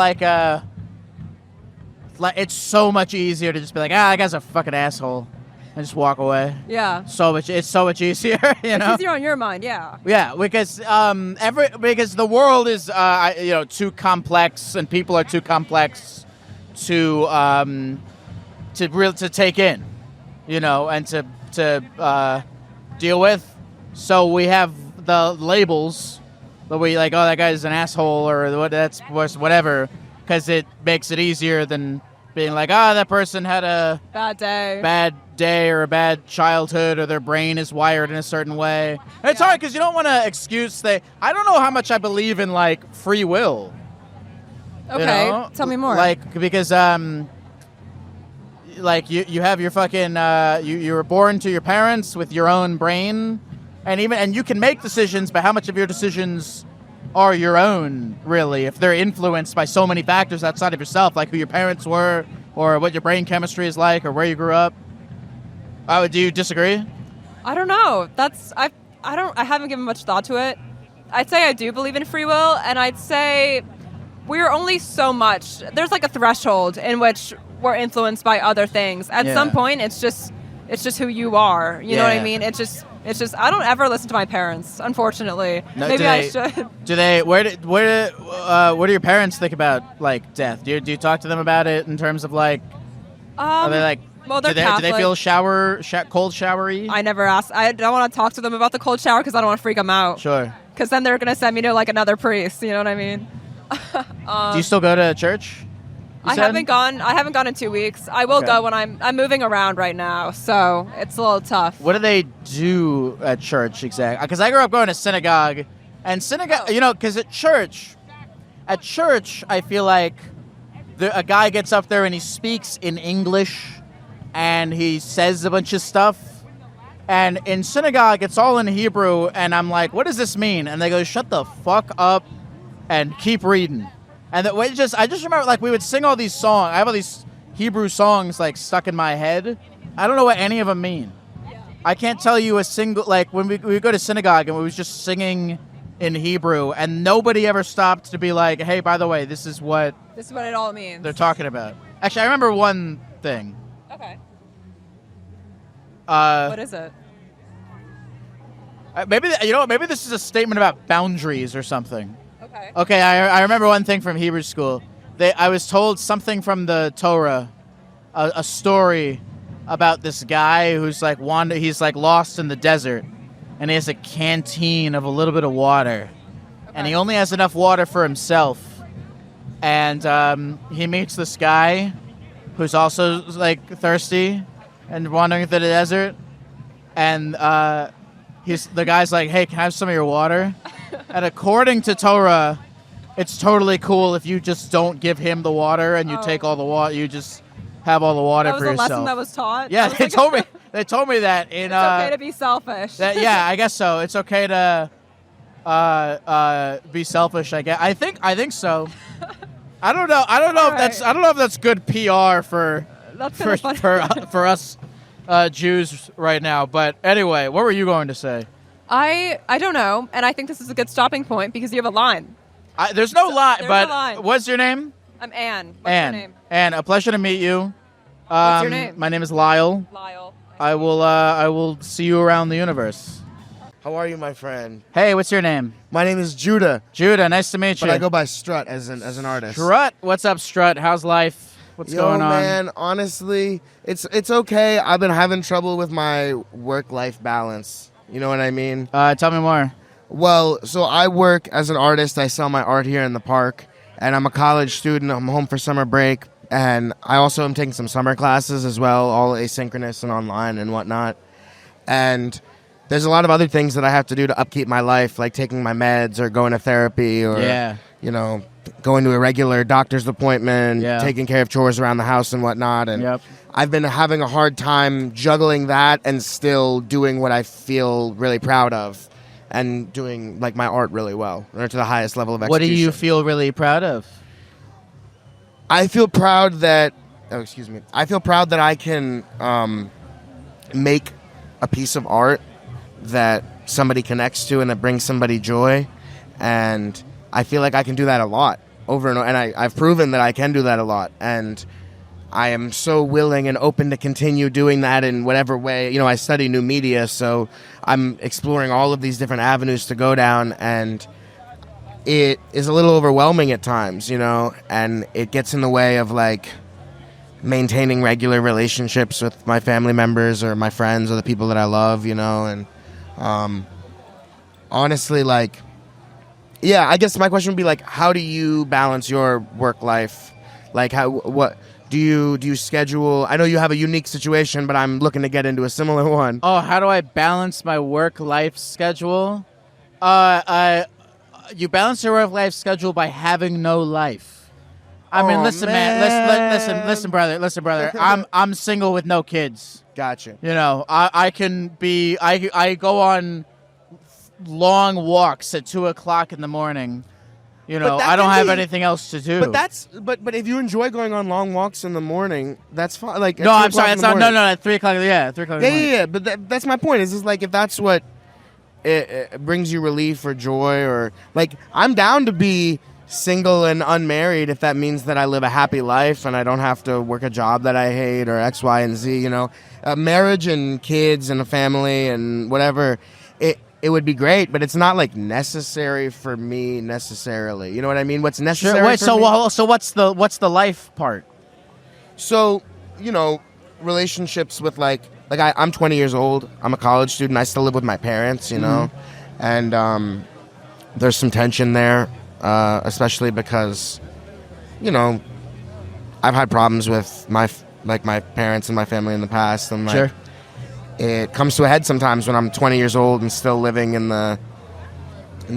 it's so much easier to just be like, that guy's a fucking asshole, and just walk away. Yeah. It's so much easier, you know. It's easier on your mind, yeah. Yeah, because because the world is too complex and people are too complex to take in, and to deal with. So we have the labels that we like. Oh, that guy's an asshole, or that's whatever, because it makes it easier than being like, that person had a Bad Okay, tell me more. Because you have your fucking you were born to your parents with your own brain, and you can make decisions, but how much of your decisions are your own, really, if they're influenced by so many factors outside of yourself, like who your parents were, or what your brain chemistry is like, or where you grew up. Do you disagree? I don't know. I haven't given much thought to it. I'd say I do believe in free will, and I'd say we're only so much. There's like a threshold in which we're influenced by other things. At some point, it's just who you are. You know what I mean? It's just I don't ever listen to my parents, unfortunately. No, Maybe I should. Do they? What do your parents think about like death? Do you talk to them about it in terms of like? Are they like? Well, they're do they Catholic. feel cold showery? I never asked. I don't want to talk to them about the cold shower because I don't want to freak them out. Sure. Because then they're gonna send me to like another priest. You know what I mean? Do you still go to church? I haven't gone in 2 weeks. I will go when I'm moving around right now, so it's a little tough. What do they do at church exactly? Because I grew up going to synagogue, and because at church, I feel like a guy gets up there and he speaks in English, and he says a bunch of stuff. And in synagogue, it's all in Hebrew, and I'm like, what does this mean? And they go, shut the fuck up and keep reading. And I just remember, like, we would sing all these songs. I have all these Hebrew songs, like, stuck in my head. I don't know what any of them mean. I can't tell you a single, like, when we go to synagogue and we was just singing in Hebrew, and nobody ever stopped to be like, hey, by the way, this is what it all means. they're talking about. Actually, I remember one thing. Okay. Uh, What is it? maybe this is a statement about boundaries or something. Okay. Okay, I remember one thing from Hebrew school. I was told something from the Torah, a story about this guy who's like he's like lost in the desert, and he has a canteen of a little bit of water, and he only has enough water for himself. And he meets this guy who's also like thirsty and wandering through the desert, and the guy's like, "Hey, can I have some of your water?" And according to Torah, it's totally cool if you just don't give him the water and you take all the water. You just have all the water That was for a yourself. lesson that was taught. Yeah, That was they like told me. They told me that in. It's okay to be selfish. Yeah, I guess so. It's okay to be selfish. I think so. I don't know. I don't know if that's good PR for That's kinda funny. for us Jews right now. But anyway, what were you going to say? I don't know, and I think this is a good stopping point because you have a line. There's no lie, there's but no line. what's your name? I'm Anne. What's Anne. your name? Anne, a pleasure to meet you. What's your name? My name is Lyle. Lyle. I will see you around the universe. How are you, my friend? Hey, what's your name? My name is Judah, Judah, nice to meet you. but I go by Strut as an artist. Strut, what's up, Strut? How's life? What's going on? Man, honestly, it's okay. I've been having trouble with my work-life balance. You know what I mean? Tell me more. Well, so I work as an artist. I sell my art here in the park, and I'm a college student. I'm home for summer break, and I also am taking some summer classes as well, all asynchronous and online and whatnot. And there's a lot of other things that I have to do to upkeep my life, like taking my meds or going to therapy or, going to a regular doctor's appointment, taking care of chores around the house and whatnot. And I've been having a hard time juggling that and still doing what I feel really proud of and doing like my art really well, or to the highest level of execution. What do you feel really proud of? I feel proud that, I feel proud that I can make a piece of art that somebody connects to and that brings somebody joy. And I feel like I can do that a lot over and over. And I've proven that I can do that a lot. And I am so willing and open to continue doing that in whatever way. You know, I study new media, so I'm exploring all of these different avenues to go down. And it is a little overwhelming at times, you know, and it gets in the way of like maintaining regular relationships with my family members or my friends or the people that I love, you know. And honestly, like, yeah, I guess my question would be like, how do you balance your work life? Like, what do you schedule? I know you have a unique situation, but I'm looking to get into a similar one. Oh, how do I balance my work-life schedule? You balance your work-life schedule by having no life. I mean, listen, man. Listen, brother. I'm single with no kids. Gotcha. You know, I go on long walks at 2:00 in the morning. You know, I don't have anything else to do. But if you enjoy going on long walks in the morning, that's fine. Like no, I'm sorry, it's not. No, at 3:00. Yeah, 3:00. Yeah. But that's my point. Is like if that's what it brings you relief or joy, or like I'm down to be single and unmarried if that means that I live a happy life and I don't have to work a job that I hate or X, Y, and Z. You know, marriage and kids and a family and whatever. It would be great, but it's not like necessary for me necessarily. You know what I mean? What's necessary? Sure. Wait, for so me? So what's the life part? So, you know, relationships with like I'm 20 years old. I'm a college student. I still live with my parents, you know, and there's some tension there, especially because, you know, I've had problems with my parents and my family in the past, and like. Sure. It comes to a head sometimes when I'm 20 years old and still living in the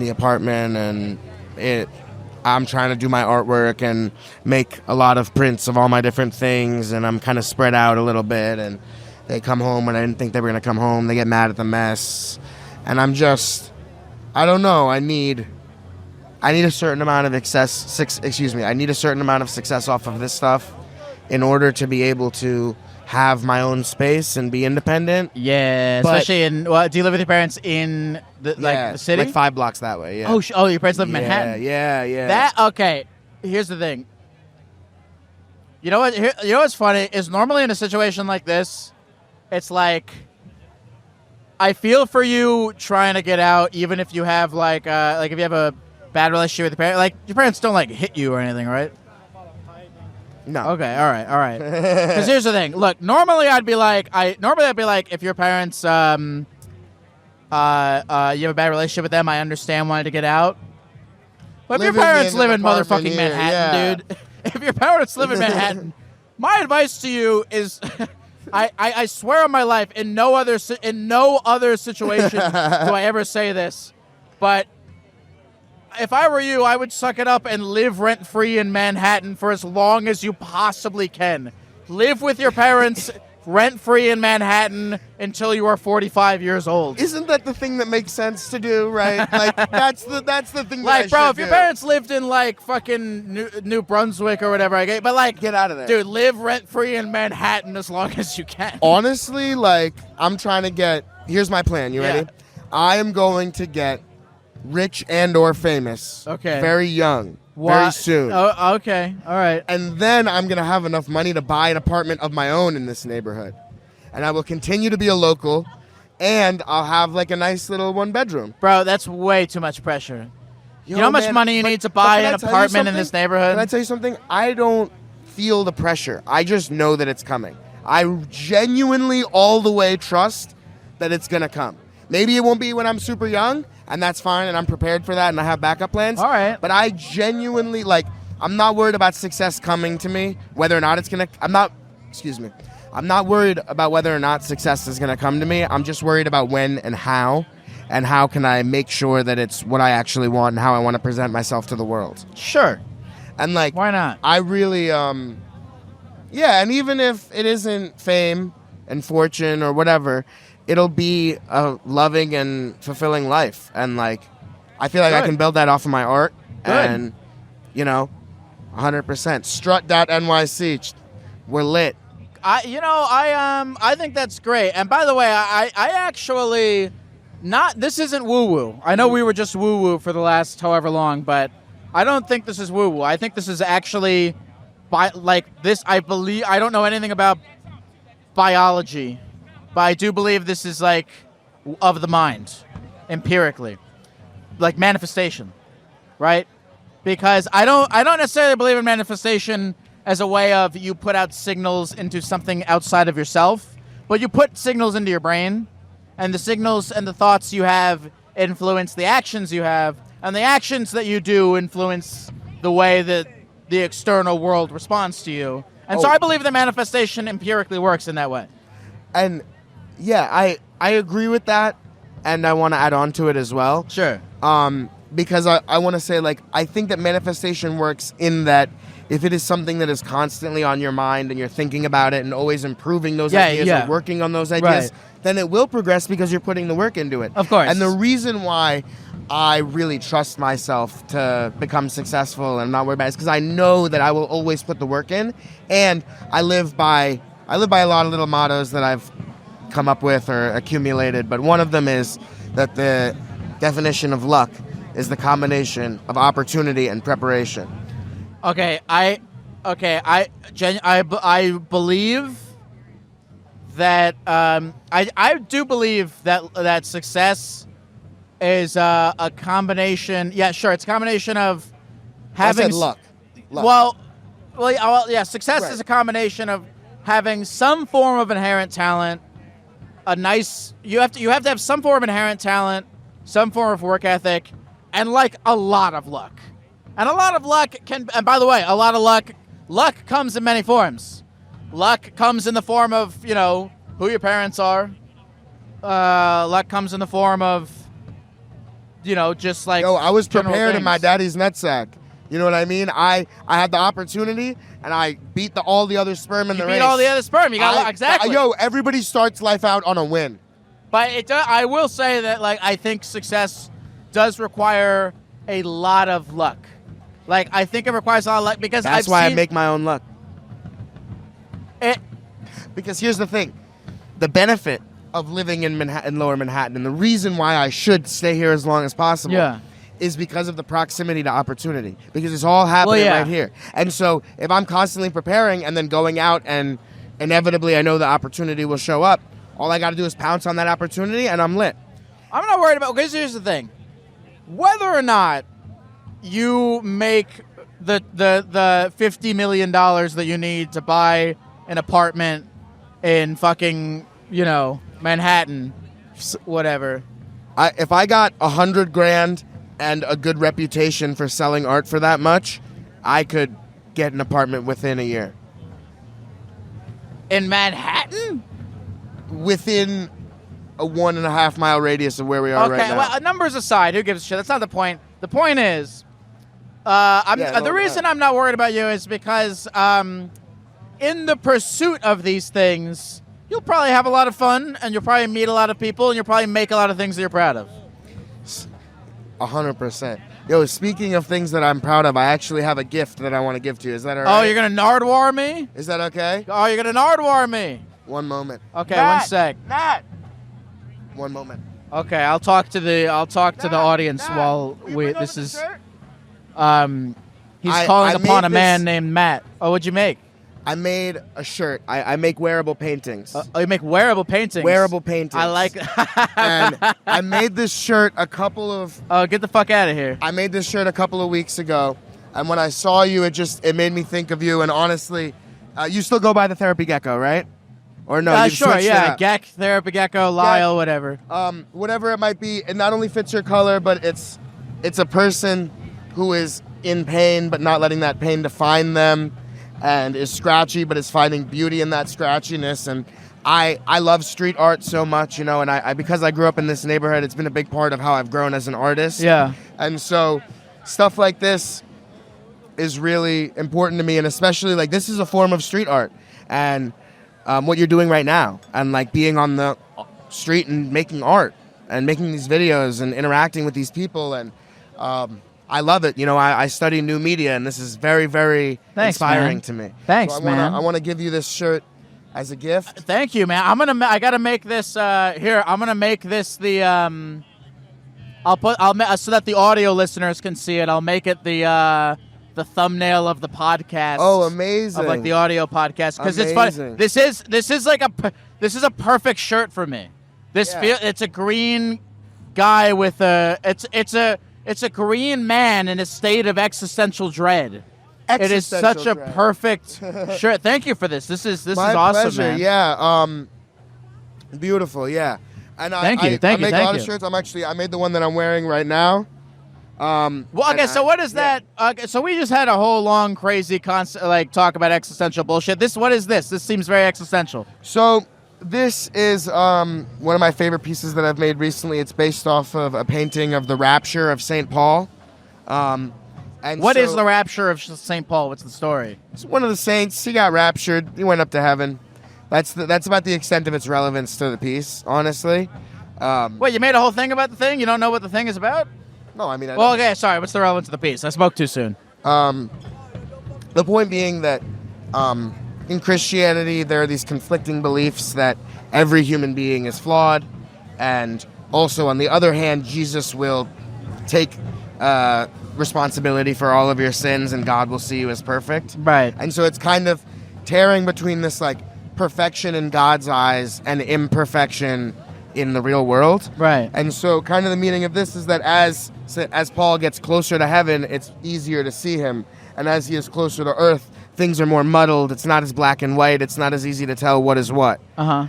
apartment, and I'm trying to do my artwork and make a lot of prints of all my different things, and I'm kind of spread out a little bit, and they come home when I didn't think they were going to come home. They get mad at the mess, and I don't know. I need a certain amount of I need a certain amount of success off of this stuff in order to be able to have my own space and be independent. Yeah, especially in. Well, do you live with your parents in the city? Like 5 blocks that way. Yeah. Oh, your parents live in Manhattan. Yeah. Okay. Here's the thing. You know what? You know what's funny is normally in a situation like this, it's like I feel for you trying to get out, even if you have like if you have a bad relationship with your parents. Like your parents don't like hit you or anything, right? No. Okay. All right. Because here's the thing. Look, normally I'd be like, if your parents, you have a bad relationship with them, I understand wanting to get out. But if your parents live in motherfucking Manhattan, dude, if your parents live in Manhattan, my advice to you is, I swear on my life, in no other situation do I ever say this, but. If I were you, I would suck it up and live rent-free in Manhattan for as long as you possibly can. live with your parents rent-free in Manhattan until you are 45 years old. Isn't that the thing that makes sense to do, right? Like, that's the thing Like, that bro, I if should your do. parents lived in, like, fucking New Brunswick or whatever, I get, but, like, Get out of there. dude, live rent-free in Manhattan as long as you can. Honestly, like, I'm trying to get... Here's my plan. You ready? I am going to get rich and or famous. Okay. Very young. Very soon. Oh, okay. All right. And then I'm going to have enough money to buy an apartment of my own in this neighborhood. And I will continue to be a local, and I'll have, like, a nice little one-bedroom. Bro, that's way too much pressure. Yo, You know how much man, money you but- need to but buy can I an tell you apartment in this something? neighborhood? Can I tell you something? I don't feel the pressure. I just know that it's coming. I genuinely all the way trust that it's going to come. Maybe it won't be when I'm super young, and that's fine, and I'm prepared for that, and I have backup plans. All right. But I genuinely, like, I'm not worried about success coming to me, whether or not it's going to... I'm not worried about whether or not success is going to come to me. I'm just worried about when and how can I make sure that it's what I actually want and how I want to present myself to the world. Sure. And, like... Why not? I really, yeah, and even if it isn't fame and fortune or whatever, it'll be a loving and fulfilling life. And, like, I feel like I Good. can build that off of my art. Good. And, you know, 100%. Strut.nyc. We're lit. I think that's great. And by the way, I actually this isn't woo woo. I know we were just woo woo for the last however long, but I don't think this is woo woo. I think this is actually I don't know anything about biology, but I do believe this is like of the mind, empirically, like manifestation, right? Because I don't necessarily believe in manifestation as a way of you put out signals into something outside of yourself, but you put signals into your brain, and the signals and the thoughts you have influence the actions you have, and the actions that you do influence the way that the external world responds to you. And so I believe that manifestation empirically works in that way. And, yeah, I agree with that, and I want to add on to it as well. Sure. Because I want to say, like, I think that manifestation works in that if it is something that is constantly on your mind and you're thinking about it and always improving those ideas and working on those ideas, then it will progress because you're putting the work into it. Of course. And the reason why I really trust myself to become successful and not worry about it is because I know that I will always put the work in, and I live by a lot of little mottos that I've come up with or accumulated, but one of them is that the definition of luck is the combination of opportunity and preparation. Okay, I believe that I do believe that success is a combination. Yeah, sure, it's a combination of having I said luck. Well, yeah. Success Right. is a combination of having some form of inherent talent. You have to have some form of inherent talent, some form of work ethic, and like a lot of luck. And a lot of luck and by the way, a lot of luck comes in many forms. Luck comes in the form of, who your parents are. Luck comes in the form of, just like... Yo, I was general prepared in my things. daddy's nutsack. You know what I mean? I had the opportunity, and I beat all the other sperm in the race. You beat all the other sperm. You got exactly. Yo, everybody starts life out on a win. But I will say that, like, I think success does require a lot of luck. Like, I think it requires a lot of luck because That's why I make my own luck. Because here's the thing. The benefit of living in Manhattan, Lower Manhattan, and the reason why I should stay here as long as possible is because of the proximity to opportunity. Because it's all happening right here. And so if I'm constantly preparing and then going out and inevitably I know the opportunity will show up, all I got to do is pounce on that opportunity and I'm lit. I'm not worried about... Because here's the thing. Whether or not you make the $50 million that you need to buy an apartment in fucking, Manhattan, whatever. If I got $100,000 and a good reputation for selling art for that much, I could get an apartment within a year. In Manhattan? Within a 1.5 mile radius of where we are right now. Okay, well, numbers aside, who gives a shit? That's not the point. The point is, the reason I'm not worried about you is because in the pursuit of these things, you'll probably have a lot of fun, and you'll probably meet a lot of people, and you'll probably make a lot of things that you're proud of. 100%. Yo, speaking of things that I'm proud of, I actually have a gift that I want to give to you. Is that all right? Oh, you're going to Nardwar me? Is that okay? Oh, you're going to Nardwar me? One moment. Okay, Nat, 1 sec. Nat! One moment. Okay, I'll talk to the audience while this is he's calling upon a man named Matt. Oh, what'd you make? I made a shirt. I make wearable paintings. Oh, you make wearable paintings? Wearable paintings. I like And I made this shirt a couple of... Oh, get the fuck out of here. I made this shirt a couple of weeks ago, and when I saw you, it made me think of you, and honestly, you still go by the Therapy Gecko, right? Or no, you've sure, switched yeah. it up. Geck, Therapy Gecko, Lyle, whatever. Whatever it might be, it not only fits your color, but it's a person who is in pain, but not letting that pain define them, and is scratchy, but is finding beauty in that scratchiness. And I love street art so much, you know, and I because I grew up in this neighborhood, it's been a big part of how I've grown as an artist. Yeah. And so stuff like this is really important to me, and especially like this is a form of street art, and what you're doing right now, and like being on the street and making art and making these videos and interacting with these people, and I love it. You know, I study new media, and this is very, very inspiring to me. Thanks, so man. I want to give you this shirt as a gift. Thank you, man. I gotta make this here. I'm gonna make this the so that the audio listeners can see it. I'll make it the thumbnail of the podcast. Oh, amazing! Of like the audio podcast, because it's fun. This is a perfect shirt for me. It's a green guy with it's a green man in a state of existential dread. It is such a perfect shirt. Thank you for this. This is awesome, pleasure. man. Yeah, beautiful. Yeah, and I make a lot of shirts. I made the one that I'm wearing right now. So what is that? So we just had a whole long, crazy talk about existential bullshit. What is this? This seems very existential. So this is one of my favorite pieces that I've made recently. It's based off of a painting of the Rapture of St. Paul. What is the Rapture of St. Paul? What's the story? It's one of the saints. He got raptured. He went up to heaven. That's about the extent of its relevance to the piece, honestly. Wait, you made a whole thing about the thing? You don't know what the thing is about? No, I mean... okay, sorry. What's the relevance of the piece? I spoke too soon. The point being that in Christianity, there are these conflicting beliefs that every human being is flawed, and also, on the other hand, Jesus will take responsibility for all of your sins, and God will see you as perfect. Right. And so it's kind of tearing between this, like, perfection in God's eyes and imperfection in the real world. Right. And so kind of the meaning of this is that as Paul gets closer to heaven, it's easier to see him. And as he is closer to earth, things are more muddled. It's not as black and white. It's not as easy to tell what is what. Uh-huh.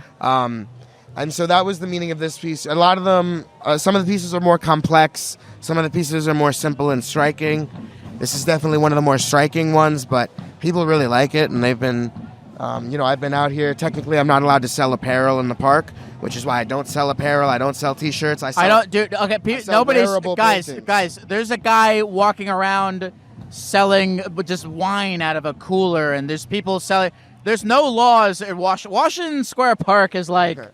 And so that was the meaning of this piece. A lot of them, some of the pieces are more complex. Some of the pieces are more simple and striking. This is definitely one of the more striking ones, but people really like it, and they've been... I've been out here. Technically, I'm not allowed to sell apparel in the park, which is why I don't sell apparel. I don't sell T-shirts. Guys. There's a guy walking around selling just wine out of a cooler, and there's people selling. There's no laws in Washington Square Park is like. Okay.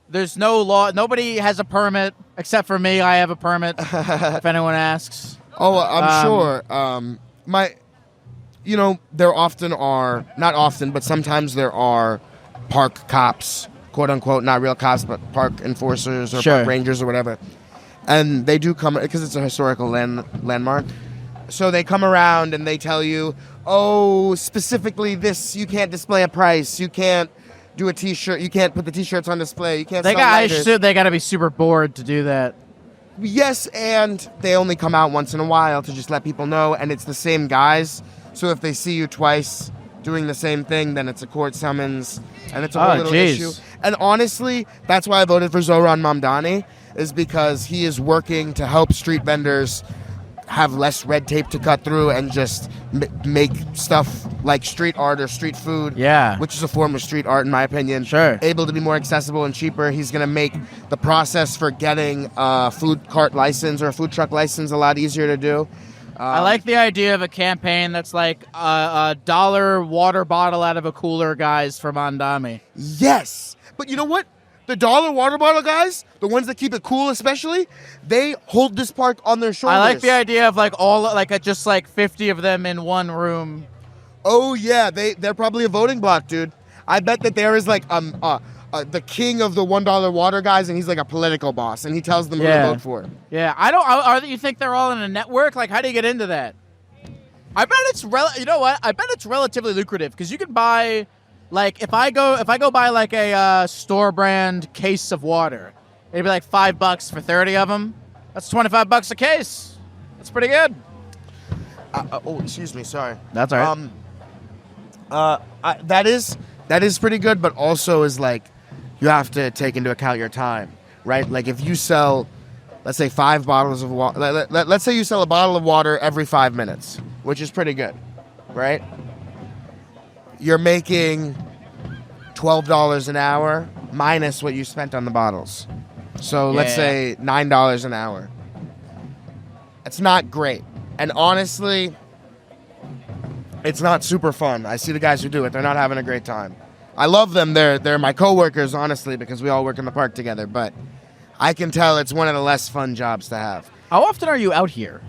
There's no law. Nobody has a permit except for me. I have a permit. If anyone asks. Oh, I'm sure. There often are, not often, but sometimes there are park cops, quote unquote, not real cops, but park enforcers or park rangers or whatever. And they do come, because it's a historical landmark. So they come around and they tell you, oh, specifically this, you can't display a price, you can't do a T-shirt, you can't put the T-shirts on display, you can't sell lighters. They got to be super bored to do that. Yes, and they only come out once in a while to just let people know, and it's the same guys. So if they see you twice doing the same thing, then it's a court summons, and it's a whole little issue. And honestly, that's why I voted for Zoran Mamdani, is because he is working to help street vendors have less red tape to cut through and just make stuff like street art or street food, which is a form of street art in my opinion, able to be more accessible and cheaper. He's going to make the process for getting a food cart license or a food truck license a lot easier to do. I like the idea of a campaign that's like a dollar water bottle out of a cooler, guys, from Andami. Yes. But you know what? The dollar water bottle guys, the ones that keep it cool especially, they hold this park on their shoulders. I like the idea of just 50 of them in one room. Oh, yeah. They're probably a voting block, dude. I bet that there is the king of the $1 water guys, and he's like a political boss, and he tells them who to vote for. Yeah, you think they're all in a network? Like, how do you get into that? I bet it's you know what? I bet it's relatively lucrative because you can buy, like, if I go buy like a store brand case of water, it'd be like $5 for 30 of them. That's $25 a case. That's pretty good. Excuse me, sorry. That's all right. That is pretty good, but also is like, you have to take into account your time, right? Like if you sell, let's say 5 bottles of water, let's say you sell a bottle of water every 5 minutes, which is pretty good, right? You're making $12 an hour minus what you spent on the bottles. So let's say $9 an hour. It's not great. And honestly, it's not super fun. I see the guys who do it. They're not having a great time. I love them. They're my coworkers, honestly, because we all work in the park together. But I can tell it's one of the less fun jobs to have. How often are you out here?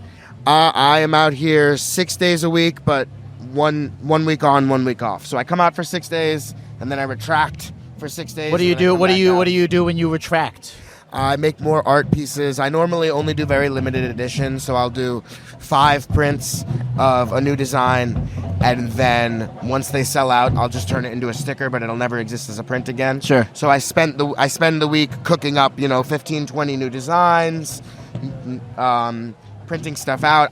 I am out here 6 days a week, but one week on, 1 week off. So I come out for 6 days, and then I retract for 6 days. What do you do? What do you do when you retract? I make more art pieces. I normally only do very limited editions, so I'll do 5 prints of a new design, and then once they sell out, I'll just turn it into a sticker, but it'll never exist as a print again. Sure. So I spend the week cooking up, 15, 20 new designs, printing stuff out.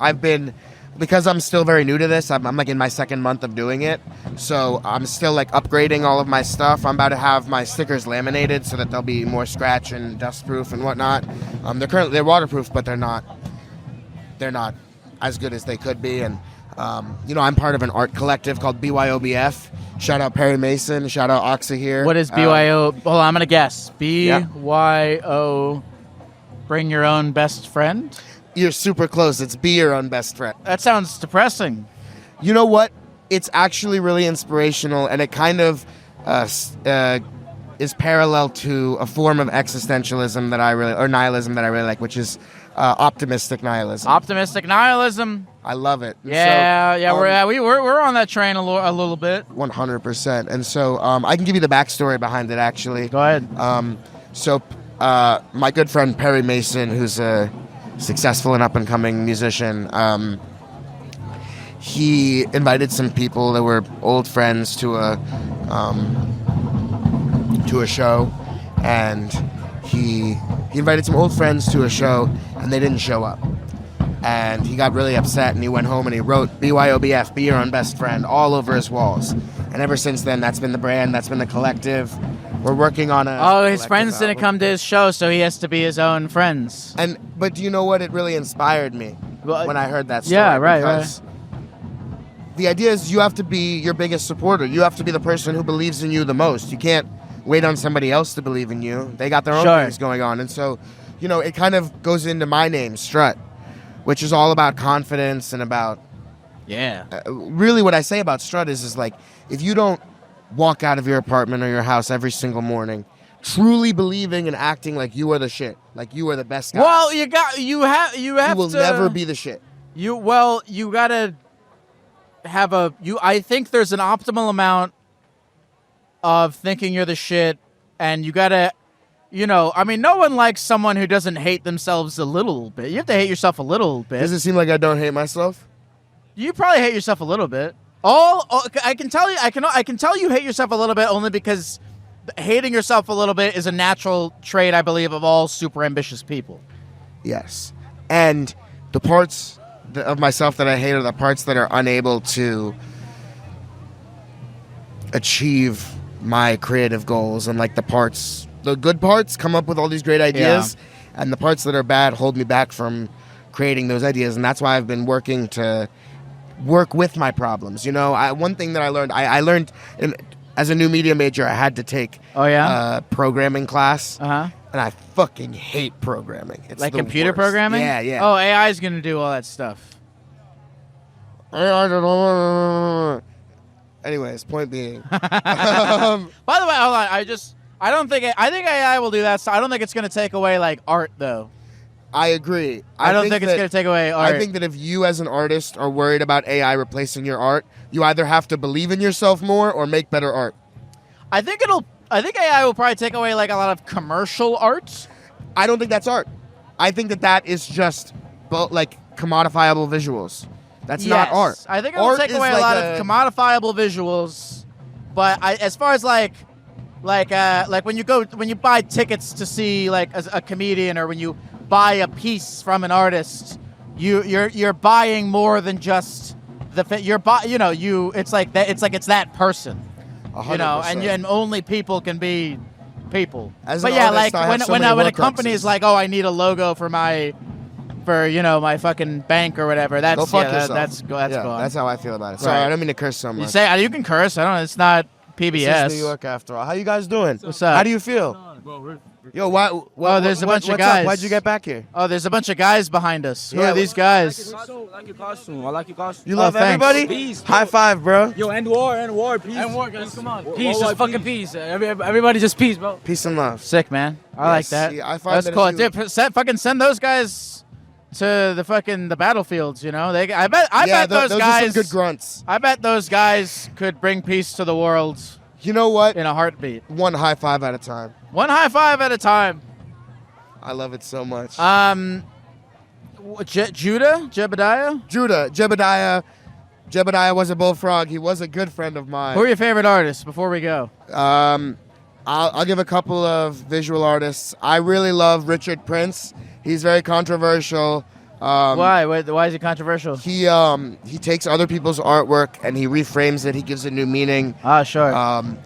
Because I'm still very new to this, I'm like in my 2nd month of doing it, so I'm still like upgrading all of my stuff. I'm about to have my stickers laminated so that they'll be more scratch and dust proof and whatnot. They're waterproof, but they're not as good as they could be. And I'm part of an art collective called BYOBF. Shout out Perry Mason. Shout out Oxa here. What is BYO? Hold on, I'm gonna guess. BYO. Bring your own best friend. You're super close. It's be your own best friend. That sounds depressing. You know what? It's actually really inspirational, and it kind of is parallel to a form of existentialism or nihilism that I really like, which is optimistic nihilism. Optimistic nihilism. I love it. We're on that train a little bit. 100%. And so I can give you the backstory behind it, actually. Go ahead. My good friend Perry Mason, who's a successful and up-and-coming musician, he invited some people that were old friends to a show, and he invited some old friends to a show, and they didn't show up. And he got really upset, and he went home and he wrote BYOBF, be your own best friend, all over his walls. And ever since then, that's been the brand, that's been the collective. We're working on his friends didn't come to his show, so he has to be his own friends. But do you know what? It really inspired me when I heard that story. Yeah, right. The idea is you have to be your biggest supporter. You have to be the person who believes in you the most. You can't wait on somebody else to believe in you. They got their own things going on. And so, it kind of goes into my name, Strut, which is all about confidence and about... Yeah. Really what I say about Strut is like, if you don't walk out of your apartment or your house every single morning truly believing and acting like you are the shit, like you are the best guy. Well, you will never be the shit. You gotta have I think there's an optimal amount of thinking you're the shit, and you gotta, no one likes someone who doesn't hate themselves a little bit. You have to hate yourself a little bit. Does it seem like I don't hate myself? You probably hate yourself a little bit. I can tell you hate yourself a little bit only because hating yourself a little bit is a natural trait, I believe, of all super ambitious people. Yes. And the parts of myself that I hate are the parts that are unable to achieve my creative goals, and like the good parts come up with all these great ideas, and the parts that are bad hold me back from creating those ideas. And that's why I've been working to work with my problems. One thing that I learned as a new media major, I had to take a programming class. Uh-huh. And I fucking hate programming. It's like the computer worst. programming? Yeah. Oh, AI is going to do all that stuff. Anyways, point being. By the way, hold on. I think AI will do that. So I don't think it's going to take away like art, though. I agree. I don't think it's going to take away art. I think that if you as an artist are worried about AI replacing your art, you either have to believe in yourself more or make better art. I think AI will probably take away like a lot of commercial art. I don't think that's art. I think that is just like commodifiable visuals. That's not art. I think it will Art take is away a like lot of commodifiable visuals. But as far as like when you buy tickets to see like a comedian, or when you buy a piece from an artist, you're buying more than just it's like that person. 100%. And only people can be people. As but an yeah, artist, like I have so when many a company Horcruxes. is like, oh, I need a logo for my fucking bank or whatever. That's Go fuck yourself. that's gone. That's how I feel about it. Sorry, Right. I don't mean to curse so much. You can curse. I don't. It's not PBS. This is New York after all. How you guys doing? What's up? How do you feel? Yo, there's a bunch of what's guys. Up? Why'd you get back here? Oh, there's a bunch of guys behind us. Who Yeah, are these guys? I like your costume. I like your costume. You love thanks. everybody? Peace. High five, bro. Yo, end war, peace. And war, guys, come on. Peace, Peace, just just fucking peace. Everybody just peace, bro. Peace and love. Sick, man. I like that. see, I find That's that cool. if you- Dude, fucking send those guys to the battlefields. I bet those those guys. are some good grunts. I bet those guys could bring peace to the world You know what? in a heartbeat. One high five at a time. One high five at a time. I love it so much. Jebediah. Jebediah was a bullfrog. He was a good friend of mine. Who are your favorite artists before we go? I'll give a couple of visual artists. I really love Richard Prince. He's very controversial. Why? Why is he controversial? He takes other people's artwork and he reframes it. He gives it new meaning. Sure.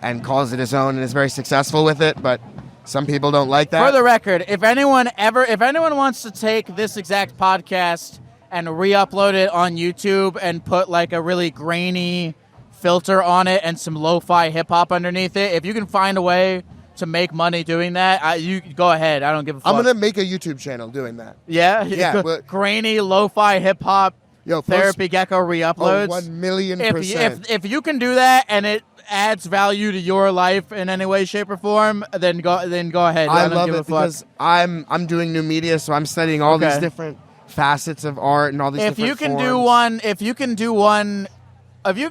And calls it his own, and is very successful with it. But some people don't like that. For the record, if anyone wants to take this exact podcast and re-upload it on YouTube and put like a really grainy filter on it and some lo-fi hip-hop underneath it, if you can find a way to make money doing that, you go ahead. I don't give a fuck. I'm gonna make a YouTube channel doing that. Yeah? Yeah, but- grainy lo-fi hip-hop Yo, Therapy Gecko re-uploads. 1,000,000%. If you can do that and it adds value to your life in any way, shape, or form, then go ahead. I don't love give a it fuck. because I'm doing new media, so I'm studying all these Okay. different facets of art and all these If different you can forms. if you can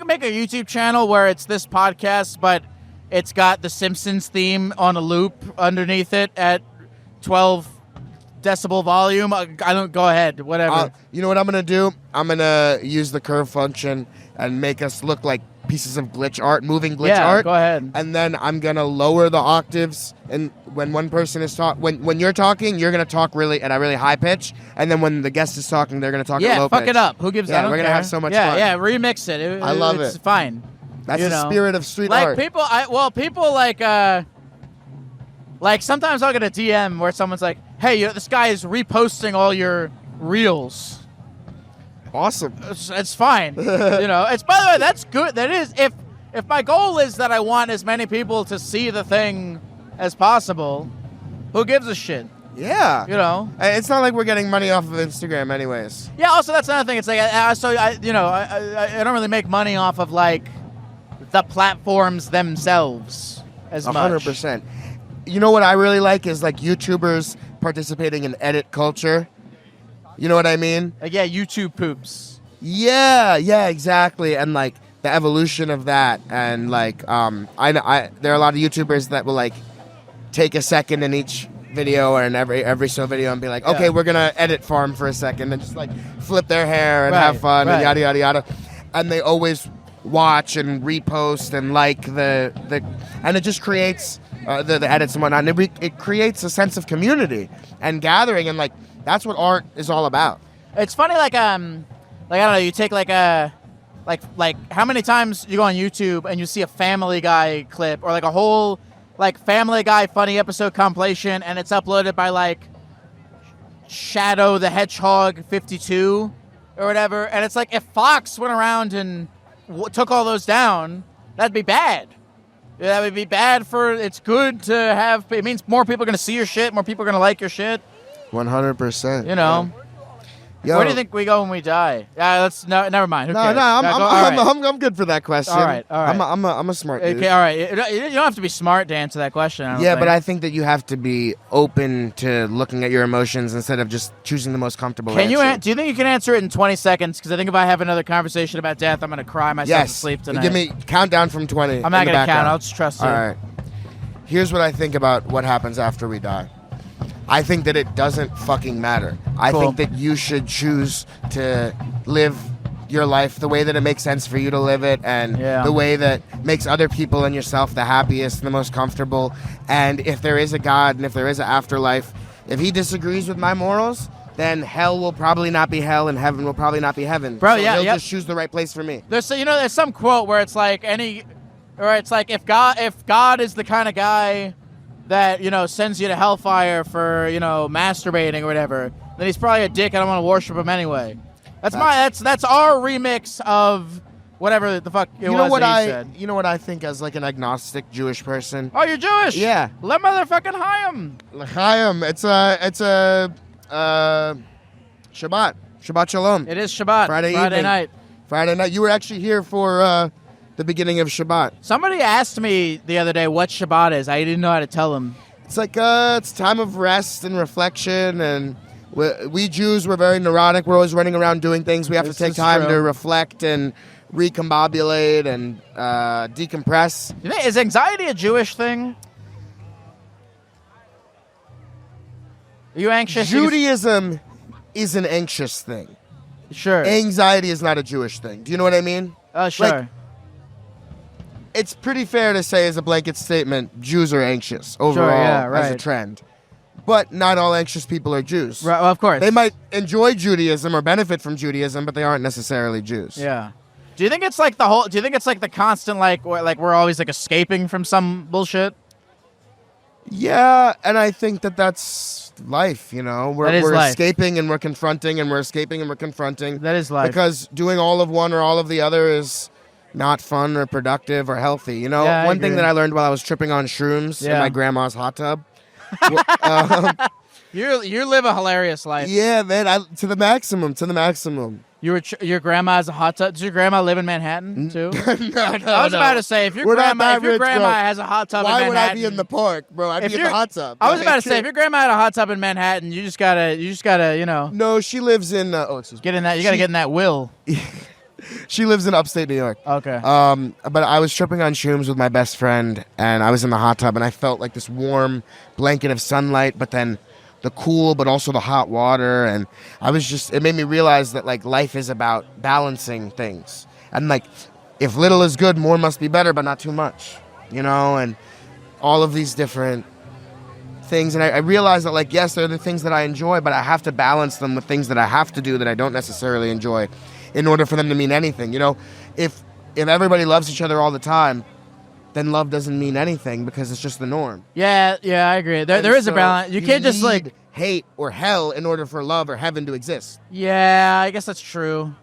make a YouTube channel where it's this podcast, but it's got the Simpsons theme on a loop underneath it at 12 decibel volume, I don't go ahead, whatever. You know what I'm gonna do? I'm gonna use the curve function and make us look like pieces of glitch art, moving glitch Yeah, art. go ahead. And then I'm gonna lower the octaves, and when one person is when you're talking, you're gonna talk really at a really high pitch, and then when the guest is talking, they're gonna talk at low fuck pitch. it up. Who gives? Yeah, I don't we're gonna care. have so much yeah, fun. Yeah, remix it. I love it's it. fine. That's You the know. spirit of street Like art. people, like sometimes I'll get a DM where someone's like, "Hey, this guy is reposting all your reels." Awesome. It's fine. It's, by the way, that's good. That is, if my goal is that I want as many people to see the thing as possible, who gives a shit? Yeah. And It's not like we're getting money off of Instagram, anyways. yeah. Also, that's another thing. It's like, I don't really make money off of like the platforms themselves as much. 100%. You know what I really like is like YouTubers participating in edit culture. You know what I mean? Like, yeah, YouTube poops. Yeah, exactly. And like the evolution of that, and like there are a lot of YouTubers that will like take a second in each video or in every so video and be like, okay, Yeah. we're gonna edit farm for a second and just like flip their hair and Right, have fun and right. yada yada yada. And they always watch and repost and like the and it just creates the edits and whatnot. And it creates a sense of community and gathering, and like that's what art is all about. It's funny, like I don't know, you take like how many times you go on YouTube and you see a Family Guy clip or like a whole like Family Guy funny episode compilation, and it's uploaded by like Shadow the Hedgehog 52 or whatever, and it's like if Fox went around and took all those down, that'd be bad. Yeah, that would be bad it's good to have, it means more people are going to see your shit, more people are going to like your shit. 100%. Yo. Where do you think we go when we die? Never mind. Who No, cares? no, All right. I'm good for that question. All right. I'm a smart dude. Okay, all right. You don't have to be smart to answer that question. I don't Yeah, think. but I think that you have to be open to looking at your emotions instead of just choosing the most comfortable Can you? answer. Do you think you can answer it in 20 seconds? Because I think if I have another conversation about death, I'm going to cry myself to Yes. sleep tonight. Give me countdown from 20. I'm not going to count. I'll just trust you. All right. Here's what I think about what happens after we die. I think that it doesn't fucking matter. I Cool. think that you should choose to live your life the way that it makes sense for you to live it, and Yeah. the way that makes other people and yourself the happiest and the most comfortable. And if there is a God and if there is an afterlife, if he disagrees with my morals, then hell will probably not be hell and heaven will probably not be heaven. Bro, so yeah, he'll yep. just choose the right place for me. There's some quote where it's like if God is the kind of guy that sends you to hellfire for masturbating or whatever, then he's probably a dick. And I don't want to worship him anyway. That's our remix of whatever the fuck it was that he said. You know what I think as like an agnostic Jewish person? Oh, you're Jewish? Yeah. Let motherfucking Chaim. L'chaim. It's a Shabbat. Shabbat Shalom. It is Shabbat. Friday evening. night. Friday night. You were actually here for the beginning of Shabbat. Somebody asked me the other day what Shabbat is. I didn't know how to tell them. It's like it's time of rest and reflection, and we Jews, we're very neurotic. We're always running around doing things. We have This to take is time true. to reflect and recombobulate and decompress. Is anxiety a Jewish thing? Are you anxious? Judaism is an anxious thing. Sure. Anxiety is not a Jewish thing. Do you know what I mean? Sure. like, It's pretty fair to say, as a blanket statement, Jews are anxious overall yeah, as a right. trend. But not all anxious people are Jews. Right, well, of course. They might enjoy Judaism or benefit from Judaism, but they aren't necessarily Jews. Yeah. Do you think it's like the constant like we're always like escaping from some bullshit? Yeah, and I think that that's life, you know? That is We're life. escaping and we're confronting, and we're escaping and we're confronting. That is life. Because doing all of one or all of the other is not fun or productive or healthy. You know, Yeah, I one thing agree. that I learned while I was tripping on shrooms in Yeah. my grandma's hot tub. You live a hilarious life. Yeah, man, to the maximum. Your grandma has a hot tub. Does your grandma live in Manhattan too? No, I was about to say if your We're not grandma that rich, bro. has a hot tub in Why Manhattan, would I be in the park, bro? I'd If be in the you're- hot tub. I was about to say if your grandma had a hot tub in Manhattan, you just gotta No, she lives in. Excuse me. get in that. You gotta get in that will. She lives in upstate New York. Okay. But I was tripping on shrooms with my best friend, and I was in the hot tub, and I felt like this warm blanket of sunlight, but then the cool, but also the hot water, and it made me realize that like life is about balancing things, and like if little is good, more must be better, but not too much, you know, and all of these different things, and I realized that like yes, there are the things that I enjoy, but I have to balance them with things that I have to do that I don't necessarily enjoy, in order for them to mean anything. You know, if everybody loves each other all the time, then love doesn't mean anything because it's just the norm. Yeah, I agree. There is a balance. You can't just like. need hate or hell in order for love or heaven to exist. Yeah, I guess that's true.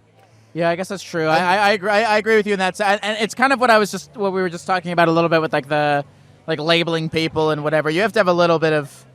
I agree. I agree with you in that. And it's kind of what we were just talking about a little bit with like the labeling people and whatever. You have to have a little bit of.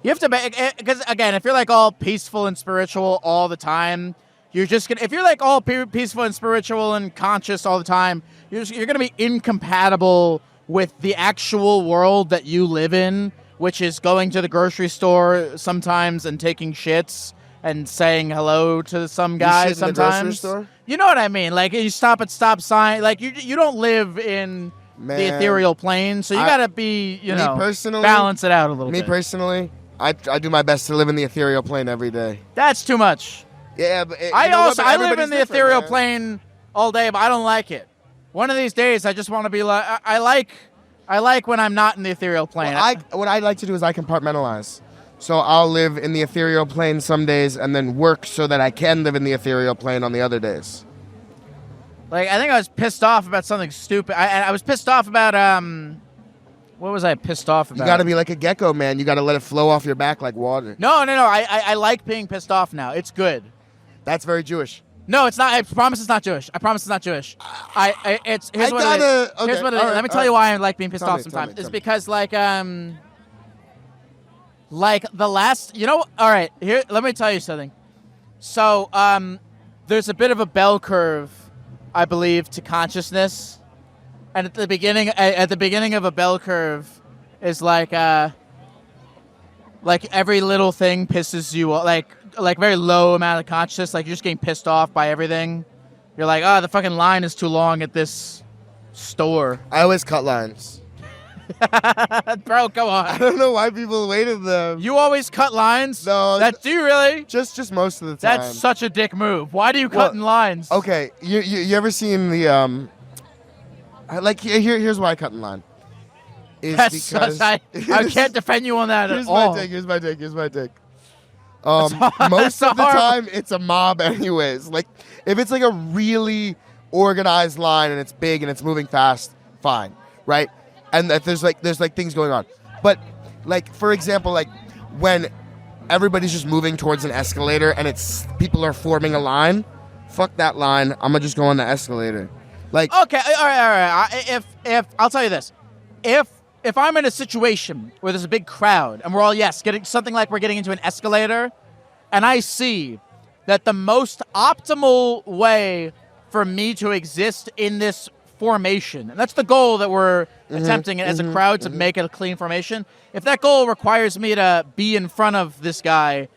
You have to because again, if you're like all peaceful and spiritual all the time, you're just gonna. If you're like all peaceful and spiritual and conscious all the time, you're gonna be incompatible with the actual world that you live in, which is going to the grocery store sometimes and taking shits and saying hello to some guy shit in the sometimes. grocery store? You know what I mean? Like you stop at stop sign. Like you don't live in the Man, ethereal plane, so you gotta be personally- balance it out a little Me bit. personally, I do my best to live in the ethereal plane every day. That's too much. Yeah, but I live in everybody's the different, ethereal man. plane all day, but I don't like it. One of these days, I just want to be like I like when I'm not in the ethereal plane. Well, what I like to do is I compartmentalize. So I'll live in the ethereal plane some days and then work so that I can live in the ethereal plane on the other days. Like I think I was pissed off about something stupid. I was pissed off about what was I pissed off about? You got to be like a gecko, man. You got to let it flow off your back like water. No. I like being pissed off now. It's good. That's very Jewish. No, it's not. I promise it's not Jewish. Here's what it is. Here's what it is. Okay, Let me tell you why I like being pissed Tell off me, sometimes. tell me. It's because like the last, all right, here, let me tell you something. So, there's a bit of a bell curve, I believe, to consciousness, and at the beginning of a bell curve is like every little thing pisses you off, like very low amount of consciousness, like you're just getting pissed off by everything. You're like, oh, the fucking line is too long at this store. I always cut lines. Bro, come I on. don't know why people waited them. You always cut lines? No, Do you really? just most of the time. That's such a dick move. Why do you cut in lines? Okay, you ever seen the here's why I cut in line. Is That's because I can't defend you on that at Here's all. Here's my take. That's Most of the horrible. time, it's a mob anyways. Like, if it's like a really organized line and it's big and it's moving fast, fine, right? And that there's things going on. But, like, for example, like, when everybody's just moving towards an escalator and it's people are forming a line, fuck that line. I'm gonna just go on the escalator. Like, Okay, all right. If I'll tell you this, if I'm in a situation where there's a big crowd and we're all getting something like we're getting into an escalator, and I see that the most optimal way for me to exist in this formation, and that's the goal that we're attempting as a crowd to make it a clean formation. If that goal requires me to be in front of this guy,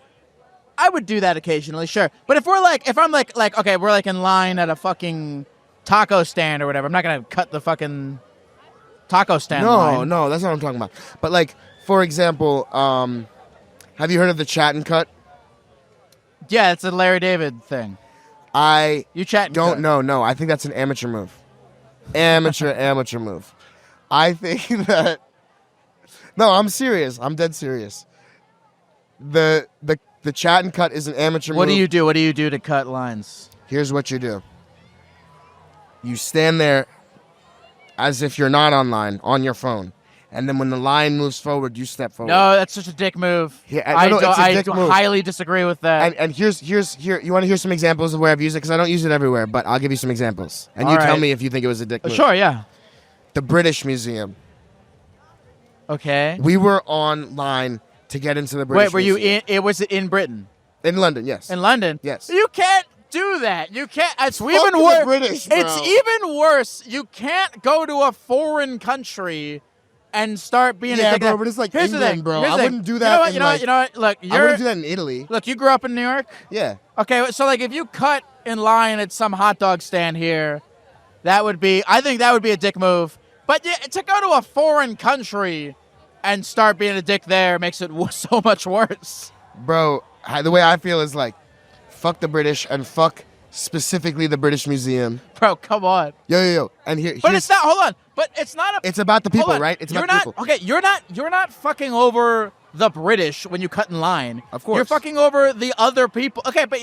I would do that occasionally, sure. But if I'm like okay, we're like in line at a fucking taco stand or whatever, I'm not gonna cut the fucking taco stand line. No, that's not what I'm talking about. But, like, for example, have you heard of the chat and cut? Yeah, it's a Larry David thing. You chat and don't cut. know. No, I think that's an amateur move. Amateur move. I think that. No, I'm serious. I'm dead serious. The chat and cut is an amateur move. What do you do? What do you do to cut lines? Here's what you do. You stand there as if you're not online on your phone, and then when the line moves forward, you step forward. No, that's such a dick move. Yeah, I no, it's a dick move. highly disagree with that. And here. You want to hear some examples of where I've used it? Because I don't use it everywhere, but I'll give you some examples. And All you tell right. me if you think it was a dick move. Sure, yeah. The British Museum. Okay. We were online to get into the British Wait, were you Museum. was it in Britain? In London, yes. In London? Yes. You can't do that. You can't. It's Fuck even the worse. British, bro. It's even worse. You can't go to a foreign country and start being Yeah, a dick. bro, but it's like Here's the England, thing. bro. Here's I the wouldn't thing. do that You know what? Look, I wouldn't do that in Italy. Look, you grew up in New York? Yeah. Okay, so like if you cut in line at some hot dog stand here, I think that would be a dick move. But yeah, to go to a foreign country and start being a dick there makes it so much worse. Bro, the way I feel is like, fuck the British and fuck specifically the British Museum. Bro, come on. Yo. And But it's not. Hold on. But it's not It's about the people, hold on. right? It's you're about not, people. Okay, you're not fucking over the British when you cut in line. Of course. You're fucking over the other people. Okay, but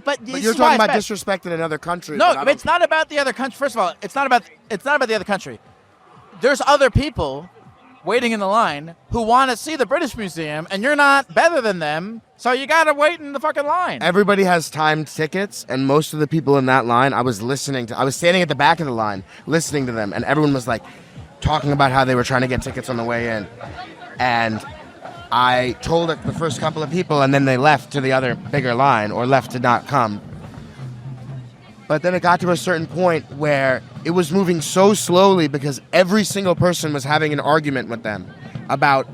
But you're talking about disrespecting another country. No, but I but don't- it's not about the other country. First of all, it's not about the other country. There's other people waiting in the line who want to see the British Museum, and you're not better than them, so you gotta wait in the fucking line. Everybody has timed tickets, and most of the people in that line, I was standing at the back of the line, listening to them, and everyone was like talking about how they were trying to get tickets on the way in. And I told the first couple of people, and then they left to the other bigger line, or left to not come. But then it got to a certain point where it was moving so slowly because every single person was having an argument with them about,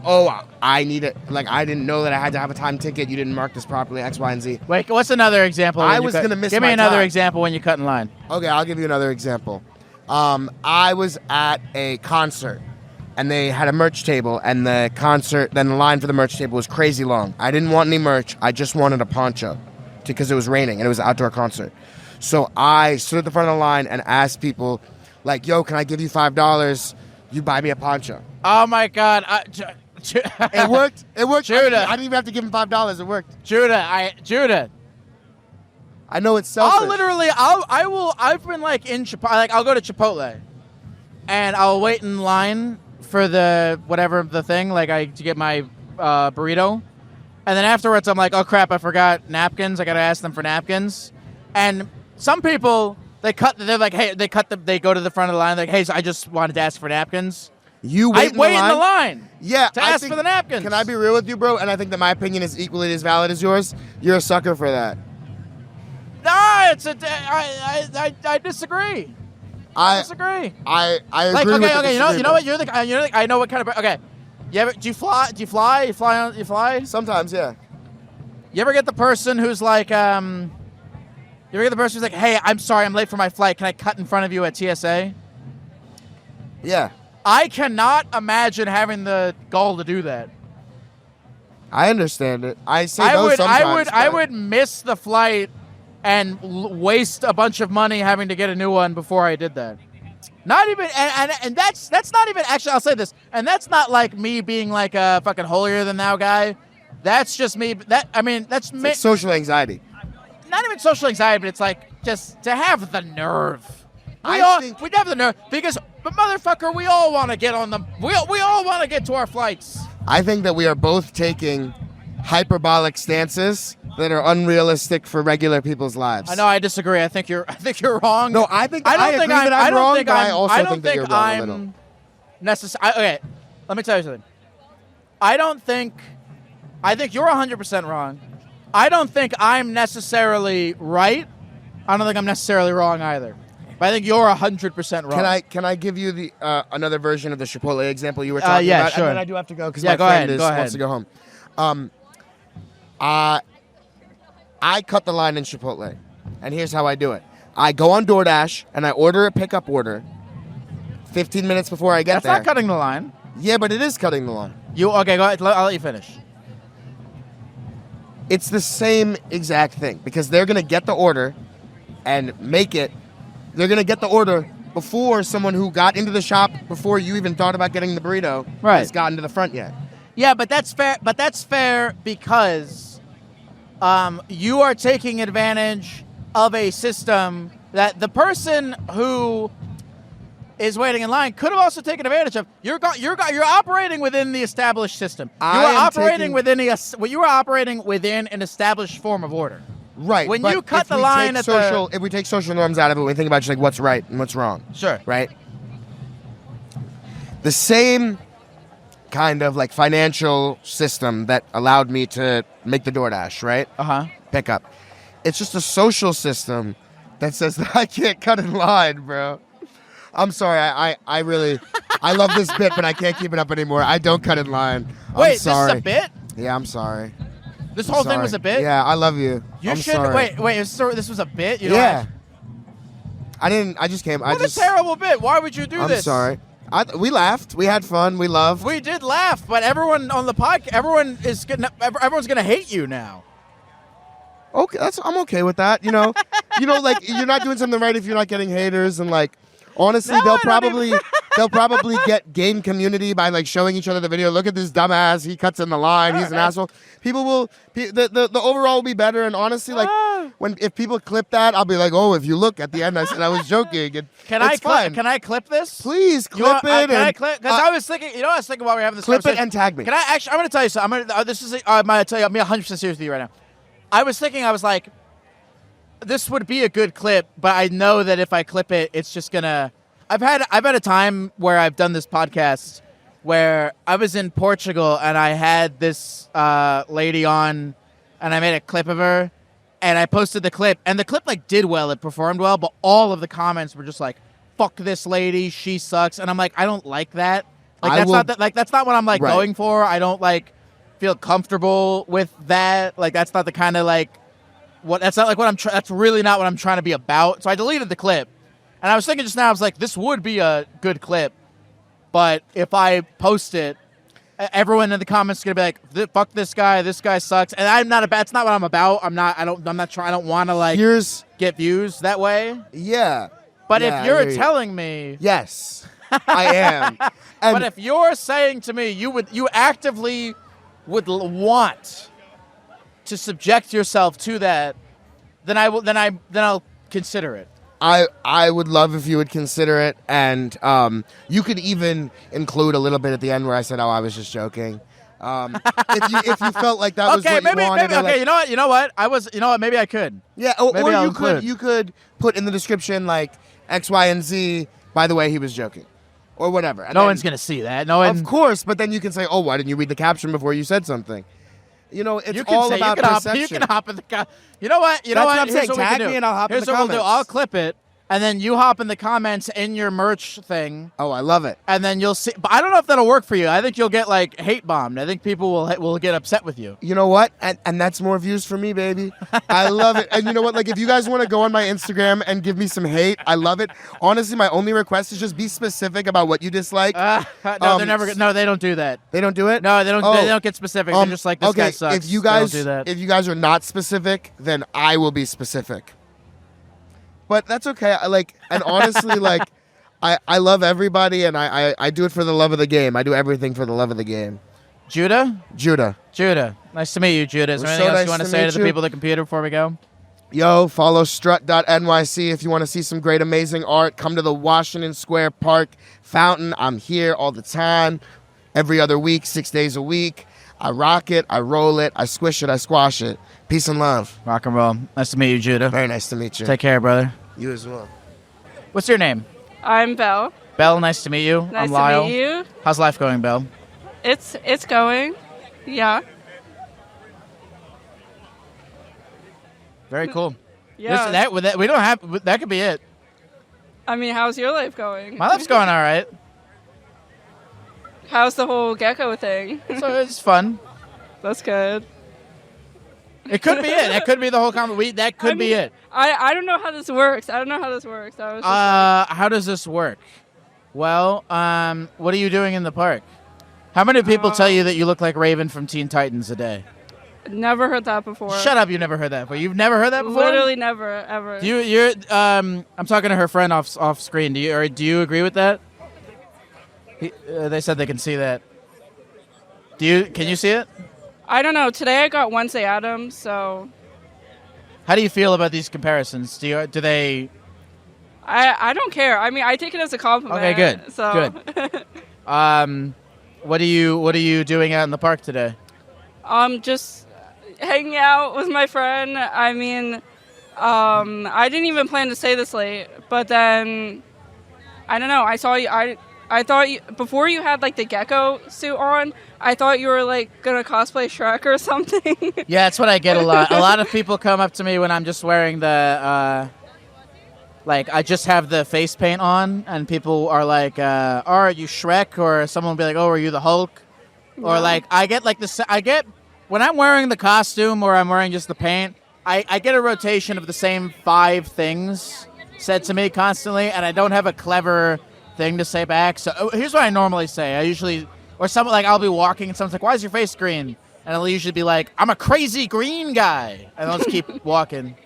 I need it. Like, I didn't know that I had to have a time ticket. You didn't mark this properly, X, Y, and Z. Wait, what's another example? I was going to miss Give my me another time. example when you cut in line. Okay, I'll give you another example. I was at a concert, and they had a merch table, and the line for the merch table was crazy long. I didn't want any merch. I just wanted a poncho because it was raining, and it was an outdoor concert. So I stood at the front of the line and asked people, like, yo, can I give you $5? You buy me a poncho. Oh my God! It worked. It worked. Judah. I didn't even have to give him $5. It worked. Judah. I know it's selfish. I've been like in Chipotle, like I'll go to Chipotle, and I'll wait in line for the thing, like to get my burrito, and then afterwards I'm like, oh crap, I forgot napkins. I gotta ask them for napkins, and some people they go to the front of the line like, hey, so I just wanted to ask for napkins. You I wait wait in the line. Yeah, to I ask think- for the napkins. Can I be real with you, bro? And I think that my opinion is equally as valid as yours. You're a sucker for that. I disagree. I disagree. I agree Like, with okay, the okay, you know disagreement. what? You're the I know what kind of okay. You ever do you fly? Do you fly? You fly? Sometimes, yeah. You ever get the person who's like You ever get the person who's like, "Hey, I'm sorry, I'm late for my flight. Can I cut in front of you at TSA?" Yeah. I cannot imagine having the gall to do that. I understand it. I say no sometimes. I but- would miss the flight and waste a bunch of money having to get a new one before I did that. Not even, and that's not even, actually, I'll say this, and that's not like me being like a fucking holier than thou guy. That's just me, that's It's me, like social anxiety. not even social anxiety, but it's like, just to have the nerve. We'd have the nerve, but motherfucker, we all want to get on the, we all want to get to our flights. I think that we are both taking hyperbolic stances that are unrealistic for regular people's lives. I know, I disagree. I think you're wrong. No, I think I don't agree think that I'm don't wrong, think but I'm, I also I don't think that you're wrong a little. I'm necessary. Okay, let me tell you something. I think you're 100% wrong. I don't think I'm necessarily right. I don't think I'm necessarily wrong either. But I think you're 100% wrong. Can I give you the another version of the Chipotle example you were talking yeah, about? sure. And then I do have to go because Yeah, my go friend ahead, go wants to ahead. go home. I cut the line in Chipotle, and here's how I do it. I go on DoorDash and I order a pickup order 15 minutes before I get That's there. not cutting the line. Yeah, but it is cutting the line. Okay, go ahead. I'll let you finish. It's the same exact thing because they're going to get the order and make it. They're going to get the order before someone who got into the shop before you even thought about getting the burrito has gotten to the front yet. Yeah, but that's fair. But that's fair because you are taking advantage of a system that the person who is waiting in line could have also taken advantage of. You're operating within the established system. You are operating within an established form of order. Right. When but you cut if the we line take at social, if we take social norms out of it, we think about just like what's right and what's wrong. Sure. Right. The same kind of like financial system that allowed me to make the DoorDash, right? Pickup. It's just a social system that says that I can't cut in line, bro. I'm sorry. I really I love this bit, but I can't keep it up anymore. I don't cut in line. Wait, I'm sorry. this is a bit? Yeah, I'm sorry. This whole thing was a bit? Yeah, I love you. You I'm shouldn't. sorry. Wait. This was a bit? You know Yeah. I didn't. I just came. What a terrible bit. Why would you do I'm this? sorry. We laughed. We had fun. We loved. We did laugh, but everyone on the podcast, everyone's gonna hate you now. Okay, I'm okay with that. You know, like you're not doing something right if you're not getting haters, and like honestly, No, they'll I don't probably gain community by like showing each other the video. Look at this dumbass. He cuts in the line. He's an asshole. People will. The overall will be better. And honestly, like if people clip that, I'll be like, oh, if you look at the end, I said I was joking. And Can I clip this? Please clip it. Can I clip? Because I was thinking. You know, what I was thinking while we were having this clip it conversation. and tag me. Can I actually? I'm going to tell you something. I'm going to tell you. I'm being 100% serious with you right now. I was thinking. I was like, this would be a good clip, but I know that if I clip it, it's just gonna. I've had a time where I've done this podcast where I was in Portugal and I had this lady on, and I made a clip of her, and I posted the clip, and the clip like did well, it performed well, but all of the comments were just like, "Fuck this lady, she sucks," and I'm like, I don't like that. Like that's not what I'm like going for. I don't like feel comfortable with that. Like that's not the kind of like what. That's not like what I'm. That's really not what I'm trying to be about. So I deleted the clip. And I was thinking just now, I was like, this would be a good clip, but if I post it, everyone in the comments is gonna be like, "Fuck this guy sucks." And I'm not that's not what I'm about. I'm not trying. I don't want to like get views that way. Yeah. But Yeah, if you're telling me, yes, I am. But if you're saying to me, you actively would want to subject yourself to that, then I'll consider it. I would love if you would consider it, and you could even include a little bit at the end where I said, "Oh, I was just joking." If you felt like that was what you wanted. Okay, like, you know what? Maybe I could. Yeah, or you could put in the description like X, Y, and Z. By the way, he was joking, or whatever. And no one's gonna see that. No one. Of course, but then you can say, "Oh, why didn't you read the caption before you said something?" You know, it's You can all say about you can perception. hop. You can hop in the. You know what? You know That's what? what I'm Here's saying. what we Tag can do. me and I'll hop in Here's the what we'll do. comments. I'll clip it, and then you hop in the comments in your merch thing, Oh, I love it. and then you'll see. But I don't know if that'll work for you. I think you'll get like hate bombed. I think people will get upset with you. You know what? And that's more views for me, baby. I love it. And you know what? Like, if you guys want to go on my Instagram and give me some hate, I love it. Honestly, my only request is just be specific about what you dislike. No, they're never. No, they don't do that. They don't do it? No, they don't. Oh. They don't get specific. They're just like this okay, guy sucks. If you They don't guys, do that. if you guys are not specific, then I will be specific. But that's okay. And honestly, I love everybody, and I do it for the love of the game. I do everything for the love of the game. Judah, Judah. nice to meet you, Judah. Is there Well, anything so else nice you want to to say meet to the you. people at the computer before we go? Yo, follow strut.nyc if you want to see some great, amazing art. Come to the Washington Square Park Fountain. I'm here all the time, every other week, 6 days a week. I rock it, I roll it, I squish it, I squash it. Peace and love. Rock and roll. Nice to meet you, Judah. Very nice to meet you. Take care, brother. You as well. What's your name? I'm Belle. Belle, nice to meet you. Nice I'm to Lyle. meet you. How's life going, Belle? It's going. Yeah. Very cool. Yeah. That we don't have. That could be it. I mean, how's your life going? My life's going all right. How's the whole Gecko thing? So it's fun. That's good. It could be it. That could be the whole conversation. That could be it. I don't know how this works. I was just How does this work? Well, what are you doing in the park? How many people tell you that you look like Raven from Teen Titans a day? never heard that before. Shut up! You never heard that before. You've never heard that before. Literally never, ever. I'm talking to her friend off screen. Do you agree with that? They said they can see that. Can you see it? I don't know. Today I got Wednesday Addams, so How do you feel about these comparisons? Do they? I don't care. I mean, I take it as a compliment. Okay, good. So. Good. What are you doing out in the park today? Just hanging out with my friend. I mean, I didn't even plan to stay this late, but then I don't know. I saw you. I thought you, before you had like the Gecko suit on, I thought you were like gonna cosplay Shrek or something. Yeah, that's what I get a lot. A lot of people come up to me when I'm just wearing the I just have the face paint on, and people are like, "Oh, are you Shrek?" Or someone will be like, "Oh, are you the Hulk?" Or like I get when I'm wearing the costume or I'm wearing just the paint, I get a rotation of the same 5 things said to me constantly, and I don't have a clever thing to say back. So here's what I normally say. I'll be walking and someone's like, "Why is your face green?" And I'll usually be like, "I'm a crazy green guy," and I'll just keep walking.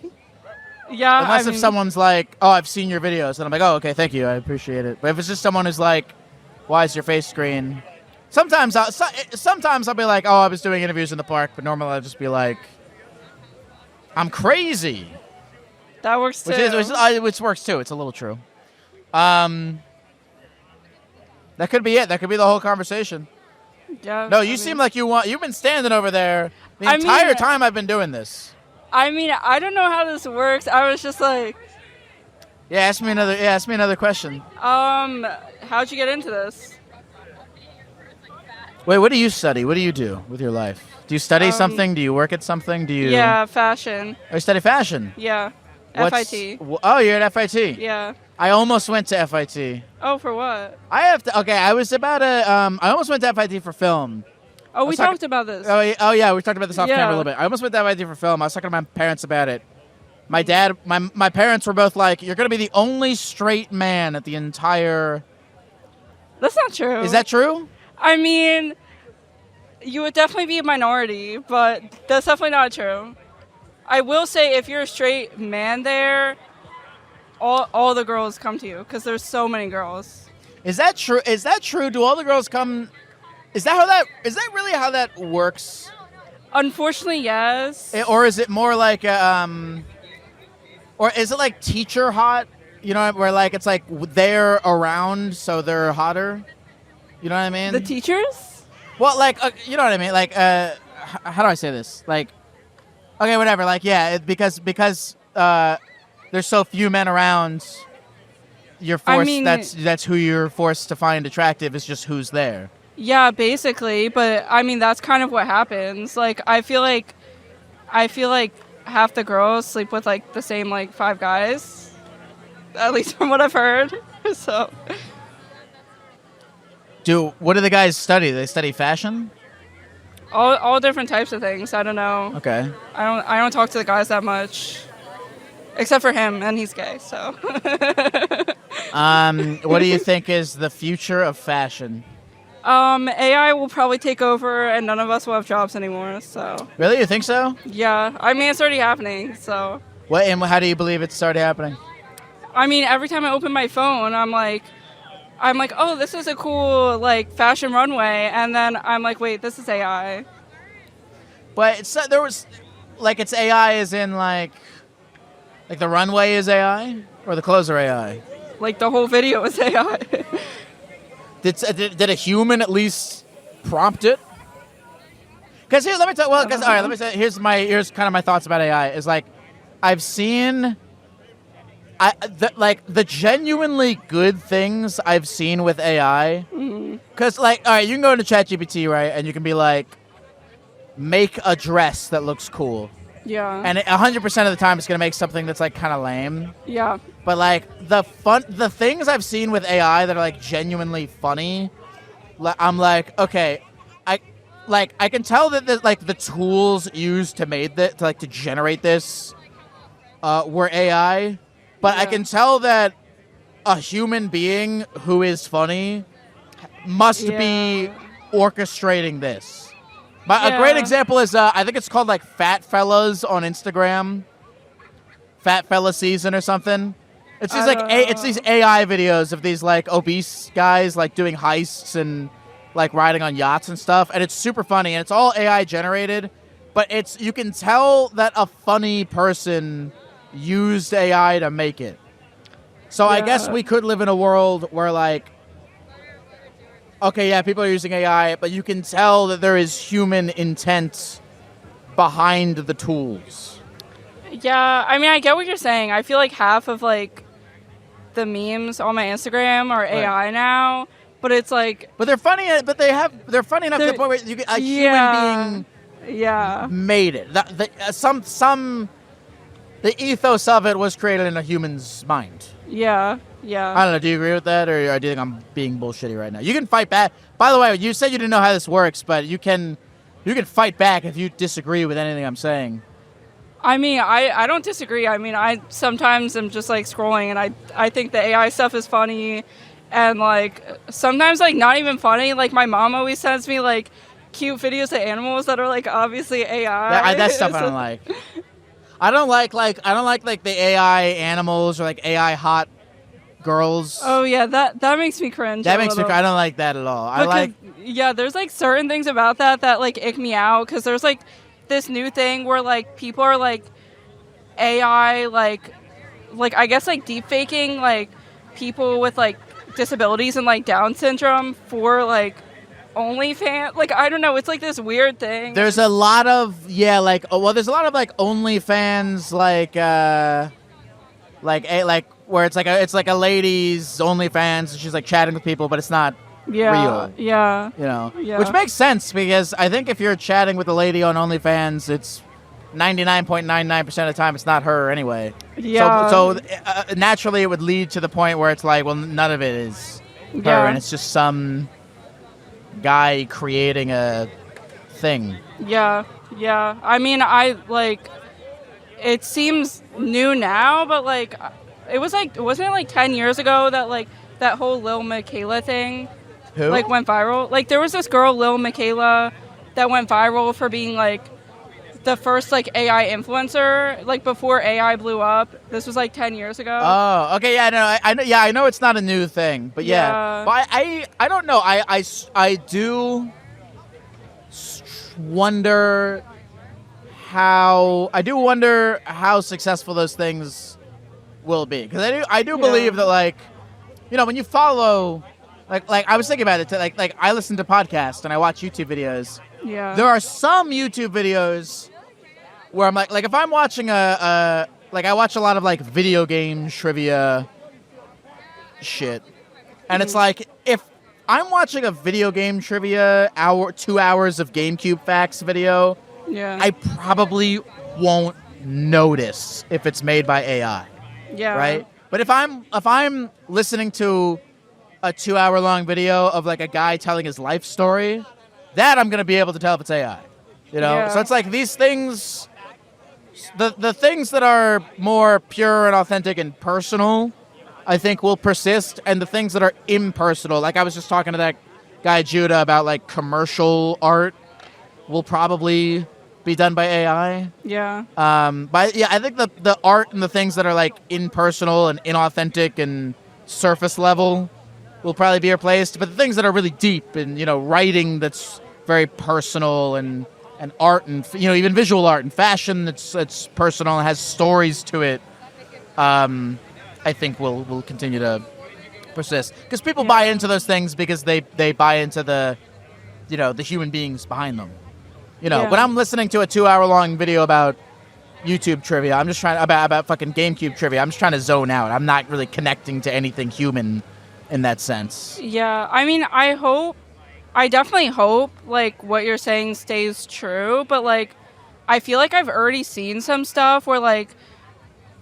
Yeah. Unless if someone's like, "Oh, I've seen your videos," and I'm like, "Oh, okay, thank you, I appreciate it." But if it's just someone who's like, "Why is your face green?" Sometimes I'll be like, "Oh, I was doing interviews in the park," but normally I'll just be like, "I'm crazy," That works too. which works too. It's a little true. That could be it. That could be the whole conversation. Yeah. No, you seem like you've been standing over there the entire time I've been doing this. I mean, I don't know how this works. I was just like, Yeah, ask me another question. how'd you get into this? Wait, what do you study? What do you do with your life? Do you study something? Do you work at something? Do you? Yeah, fashion. Oh, you study fashion. Yeah. FIT. Oh, you're at FIT. Yeah. I almost went to FIT. Oh, for what? I was about to. I almost went to FIT for film. Oh, we talked about this. Oh yeah, we talked about this off camera a Yeah. little bit. I almost went to FIT for film. I was talking to my parents about it. My dad, my parents were both like, "You're gonna be the only straight man at the entire." That's not true. Is that true? I mean, you would definitely be a minority, but that's definitely not true. I will say, if you're a straight man there, all the girls come to you because there's so many girls. Is that true? Is that true? Do all the girls come? Is that really how that works? Unfortunately, yes. Or is it more like or is it like teacher hot? You know, where like it's like they're around, so they're hotter. You know what I mean? The teachers? Well, like you know what I mean? Like how do I say this? Like, okay, whatever. Like, yeah, because there's so few men around. You're forced. I mean, that's who you're forced to find attractive. Is just who's there. Yeah, basically, but I mean that's kind of what happens. Like I feel like half the girls sleep with like the same like 5 guys. At least from what I've heard. So What do the guys study? Do they study fashion? all different types of things. I don't know. Okay. I don't talk to the guys that much. Except for him, and he's gay, so. What do you think is the future of fashion? AI will probably take over, and none of us will have jobs anymore, so. Really? You think so? Yeah, I mean, it's already happening, so. What and how do you believe it started happening? I mean, every time I open my phone, I'm like, oh, this is a cool, like, fashion runway, and then I'm like, wait, this is AI. But there was, like, it's AI as in, like the runway is AI? Or the clothes are AI? Like, the whole video is AI. Did a human at least prompt it? Because here, let me tell. Well, because all right, let me say. Here's kind of my thoughts about AI. Is like, I've seen, the genuinely good things I've seen with AI. Because like, all right, you can go into ChatGPT, right, and you can be like, make a dress that looks cool. Yeah. And 100% of the time, it's gonna make something that's like kind of lame. Yeah. But like the things I've seen with AI that are like genuinely funny, I'm like, okay, I can tell that the tools used to generate this were AI, but I can tell that a human being who is funny must be orchestrating this. A great example is I think it's called like Fat Fellas on Instagram, Fat Fella Season or something. It's just it's these AI videos of these like obese guys like doing heists and like riding on yachts and stuff, and it's super funny and it's all AI generated, but you can tell that a funny person used AI to make it. So I guess we could live in a world where like, okay, yeah, people are using AI, but you can tell that there is human intent behind the tools. Yeah, I mean, I get what you're saying. I feel like half of like the memes on my Instagram are AI now, but it's like. But they're funny. But they're funny enough to the point where a human being made it. The ethos of it was created in a human's mind. Yeah. I don't know. Do you agree with that, or do you think I'm being bullshitty right now? You can fight back. By the way, you said you didn't know how this works, but you can fight back if you disagree with anything I'm saying. I mean, I don't disagree. I mean, I sometimes am just like scrolling, and I think the AI stuff is funny, and like sometimes like not even funny. Like my mom always sends me like cute videos of animals that are like obviously AI. That stuff I don't like. I don't like the AI animals or like AI hot girls. Oh yeah, that makes me cringe. I don't like that at all. There's like certain things about that like ick me out, because there's like this new thing where like people are like AI like I guess like deep faking like people with like disabilities and like Down syndrome for like OnlyFans. Like I don't know, it's like this weird thing. There's a lot of there's a lot of like OnlyFans where it's like a lady's OnlyFans and she's like chatting with people, but it's not real. Yeah. You know, which makes sense because I think if you're chatting with a lady on OnlyFans, it's 99.99% of the time it's not her anyway. Yeah. So naturally it would lead to the point where it's like, well, none of it is her, and it's just some guy creating a thing. Yeah. I mean, it seems new now, but like, it was like, wasn't it like 10 years ago that like that whole Lil Miquela thing like went viral? Like there was this girl, Lil Miquela, that went viral for being like the first like AI influencer, like before AI blew up. This was like 10 years ago. Oh, okay, yeah, no, I know. Yeah, I know it's not a new thing, but yeah. But I don't know. I do wonder how successful those things will be, because I do believe that, like, you know, when you follow, like I was thinking about it, like I listen to podcasts and I watch YouTube videos. Yeah. There are some YouTube videos where I'm like if I'm watching I watch a lot of like video game trivia shit, and it's like if I'm watching a video game trivia 2 hours of GameCube facts video, Yeah. I probably won't notice if it's made by AI. Yeah. Right? But if I'm listening to a 2 hour long video of like a guy telling his life story, that I'm gonna be able to tell if it's AI. You know? Yeah. So it's like these things, the things that are more pure and authentic and personal, I think will persist, and the things that are impersonal, like I was just talking to that guy Judah about like commercial art, will probably be done by AI. Yeah. But yeah, I think the art and the things that are like impersonal and inauthentic and surface level will probably be replaced. But the things that are really deep and, you know, writing that's very personal and art and, you know, even visual art and fashion that's personal and has stories to it, I think will continue to persist. Because people buy into those things because they buy into the, you know, the human beings behind them. You know, Yeah. when I'm listening to a 2 hour long video about YouTube trivia, I'm just trying about fucking GameCube trivia. I'm just trying to zone out. I'm not really connecting to anything human in that sense. Yeah. I mean, I definitely hope like what you're saying stays true, but like I feel like I've already seen some stuff where like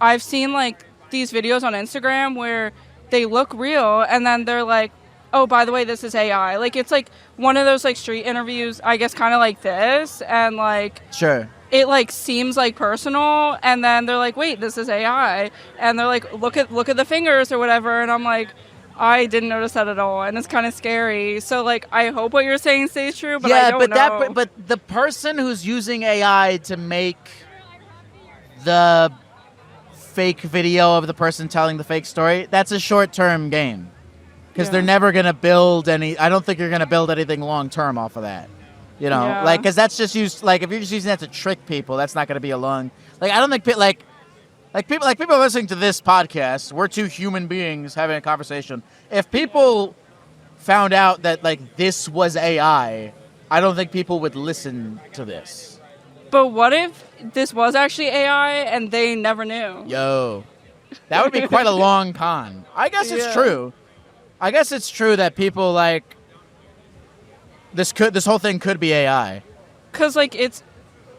I've seen like these videos on Instagram where they look real and then they're like, oh, by the way, this is AI. Like it's like one of those like street interviews, I guess, kind of like this, and like Sure. it like seems like personal, and then they're like, wait, this is AI, and they're like, look at the fingers or whatever, and I'm like, I didn't notice that at all, and it's kind of scary. So like I hope what you're saying stays true, but I don't know. But the person who's using AI to make the fake video of the person telling the fake story, that's a short-term game. Because Yeah. they're never going to build I don't think you're going to build anything long-term off of that. You know, Yeah. like, because that's just used, like, if you're just using that to trick people, that's not going to be a long, like, I don't think, people listening to this podcast, we're two human beings having a conversation. If people found out that, like, this was AI, I don't think people would listen to this. But what if this was actually AI and they never knew? Yo, that would be quite a long con. I guess it's Yeah. true. I guess it's true that people, like, this whole thing could be AI. Because like it's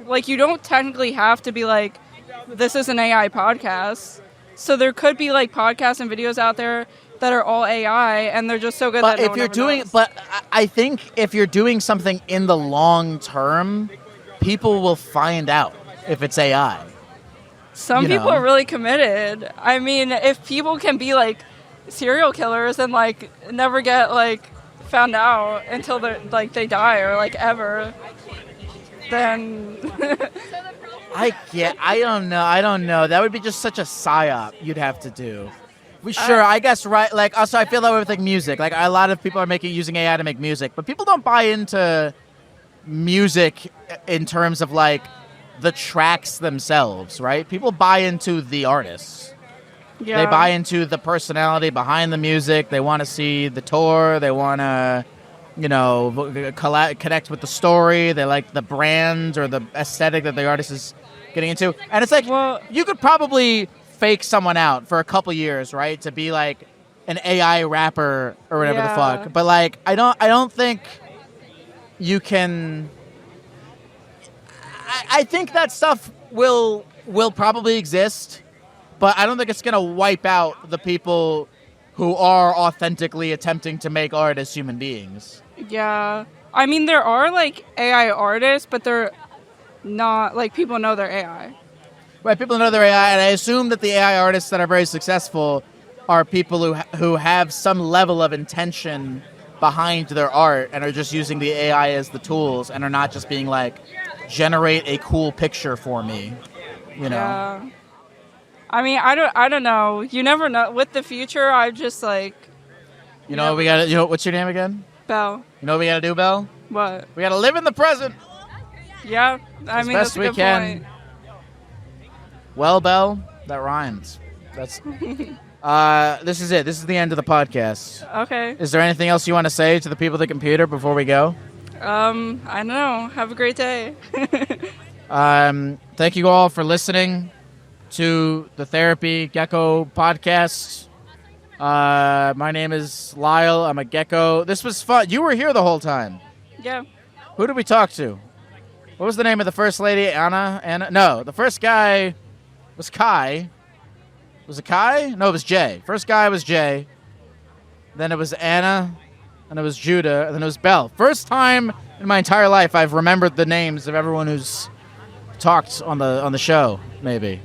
like you don't technically have to be like, this is an AI podcast. So there could be like podcasts and videos out there that are all AI, and they're just so good But that no if one you're ever doing, knows. but I think if you're doing something in the long term, people will find out if it's AI. Some you people know. are really committed. I mean, if people can be like serial killers and like never get like found out until they like they die or like ever, then I don't know. That would be just such a psyop you'd have to do. I guess, right? Like, also, I feel that way with like music. Like, a lot of people are using AI to make music, but people don't buy into music in terms of like the tracks themselves, right? People buy into the artists. yeah. They buy into the personality behind the music. They want to see the tour. They want to, you know, connect with the story. They like the brand or the aesthetic that the artist is getting into. And it's like, Well- you could probably fake someone out for a couple years, right, to be like an AI rapper or whatever the Yeah. fuck. But like, I don't think you can. I think that stuff will probably exist, but I don't think it's gonna wipe out the people who are authentically attempting to make art as human beings. Yeah. I mean, there are like AI artists, but they're not like people know they're AI. Right, people know they're AI, and I assume that the AI artists that are very successful are people who have some level of intention behind their art and are just using the AI as the tools and are not just being like, generate a cool picture for me, you know. Yeah. I mean, I don't know. You never know. With the future, I'm just like, You know what we gotta. You know what's your name again? Belle. You know what we gotta do, Belle? What? We gotta live in the present. Yeah. I As mean, best that's a we good can. point. Well, Belle, that rhymes. That's. This is it. This is the end of the podcast. Okay. Is there anything else you want to say to the people at the computer before we go? I don't know. Have a great day. Thank you all for listening to the Therapy Gecko podcast. My name is Lyle. I'm a gecko. This was fun. You were here the whole time. Yeah. Who did we talk to? What was the name of the first lady? Anna? No, the first guy was Kai. Was it Kai? No, it was Jay. First guy was Jay. Then it was Anna. And it was Judah. And then it was Belle. First time in my entire life I've remembered the names of everyone who's talked on the show. Maybe.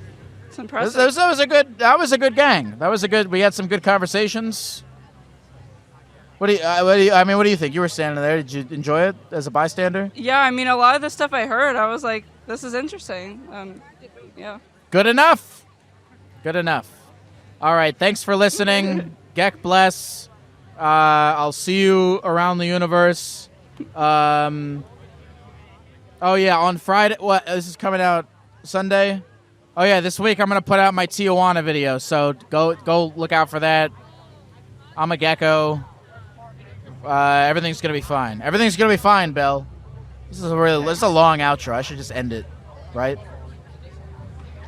It's impressive. That was a good gang. We had some good conversations. What do you think? You were standing there. Did you enjoy it as a bystander? Yeah, I mean, a lot of the stuff I heard, I was like, this is interesting. Yeah. Good enough. All right. Thanks for listening. Geck bless. I'll see you around the universe. Oh yeah, on Friday. What? This is coming out Sunday. Oh yeah, this week I'm gonna put out my Tijuana video. So go look out for that. I'm a gecko. Everything's gonna be fine. Everything's gonna be fine, Belle. This is a long outro. I should just end it, right?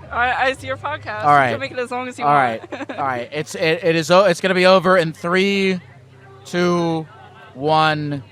It's your podcast. All right. You can make it as long as you All want. right. All right. It's gonna be over in 3, 2, 1.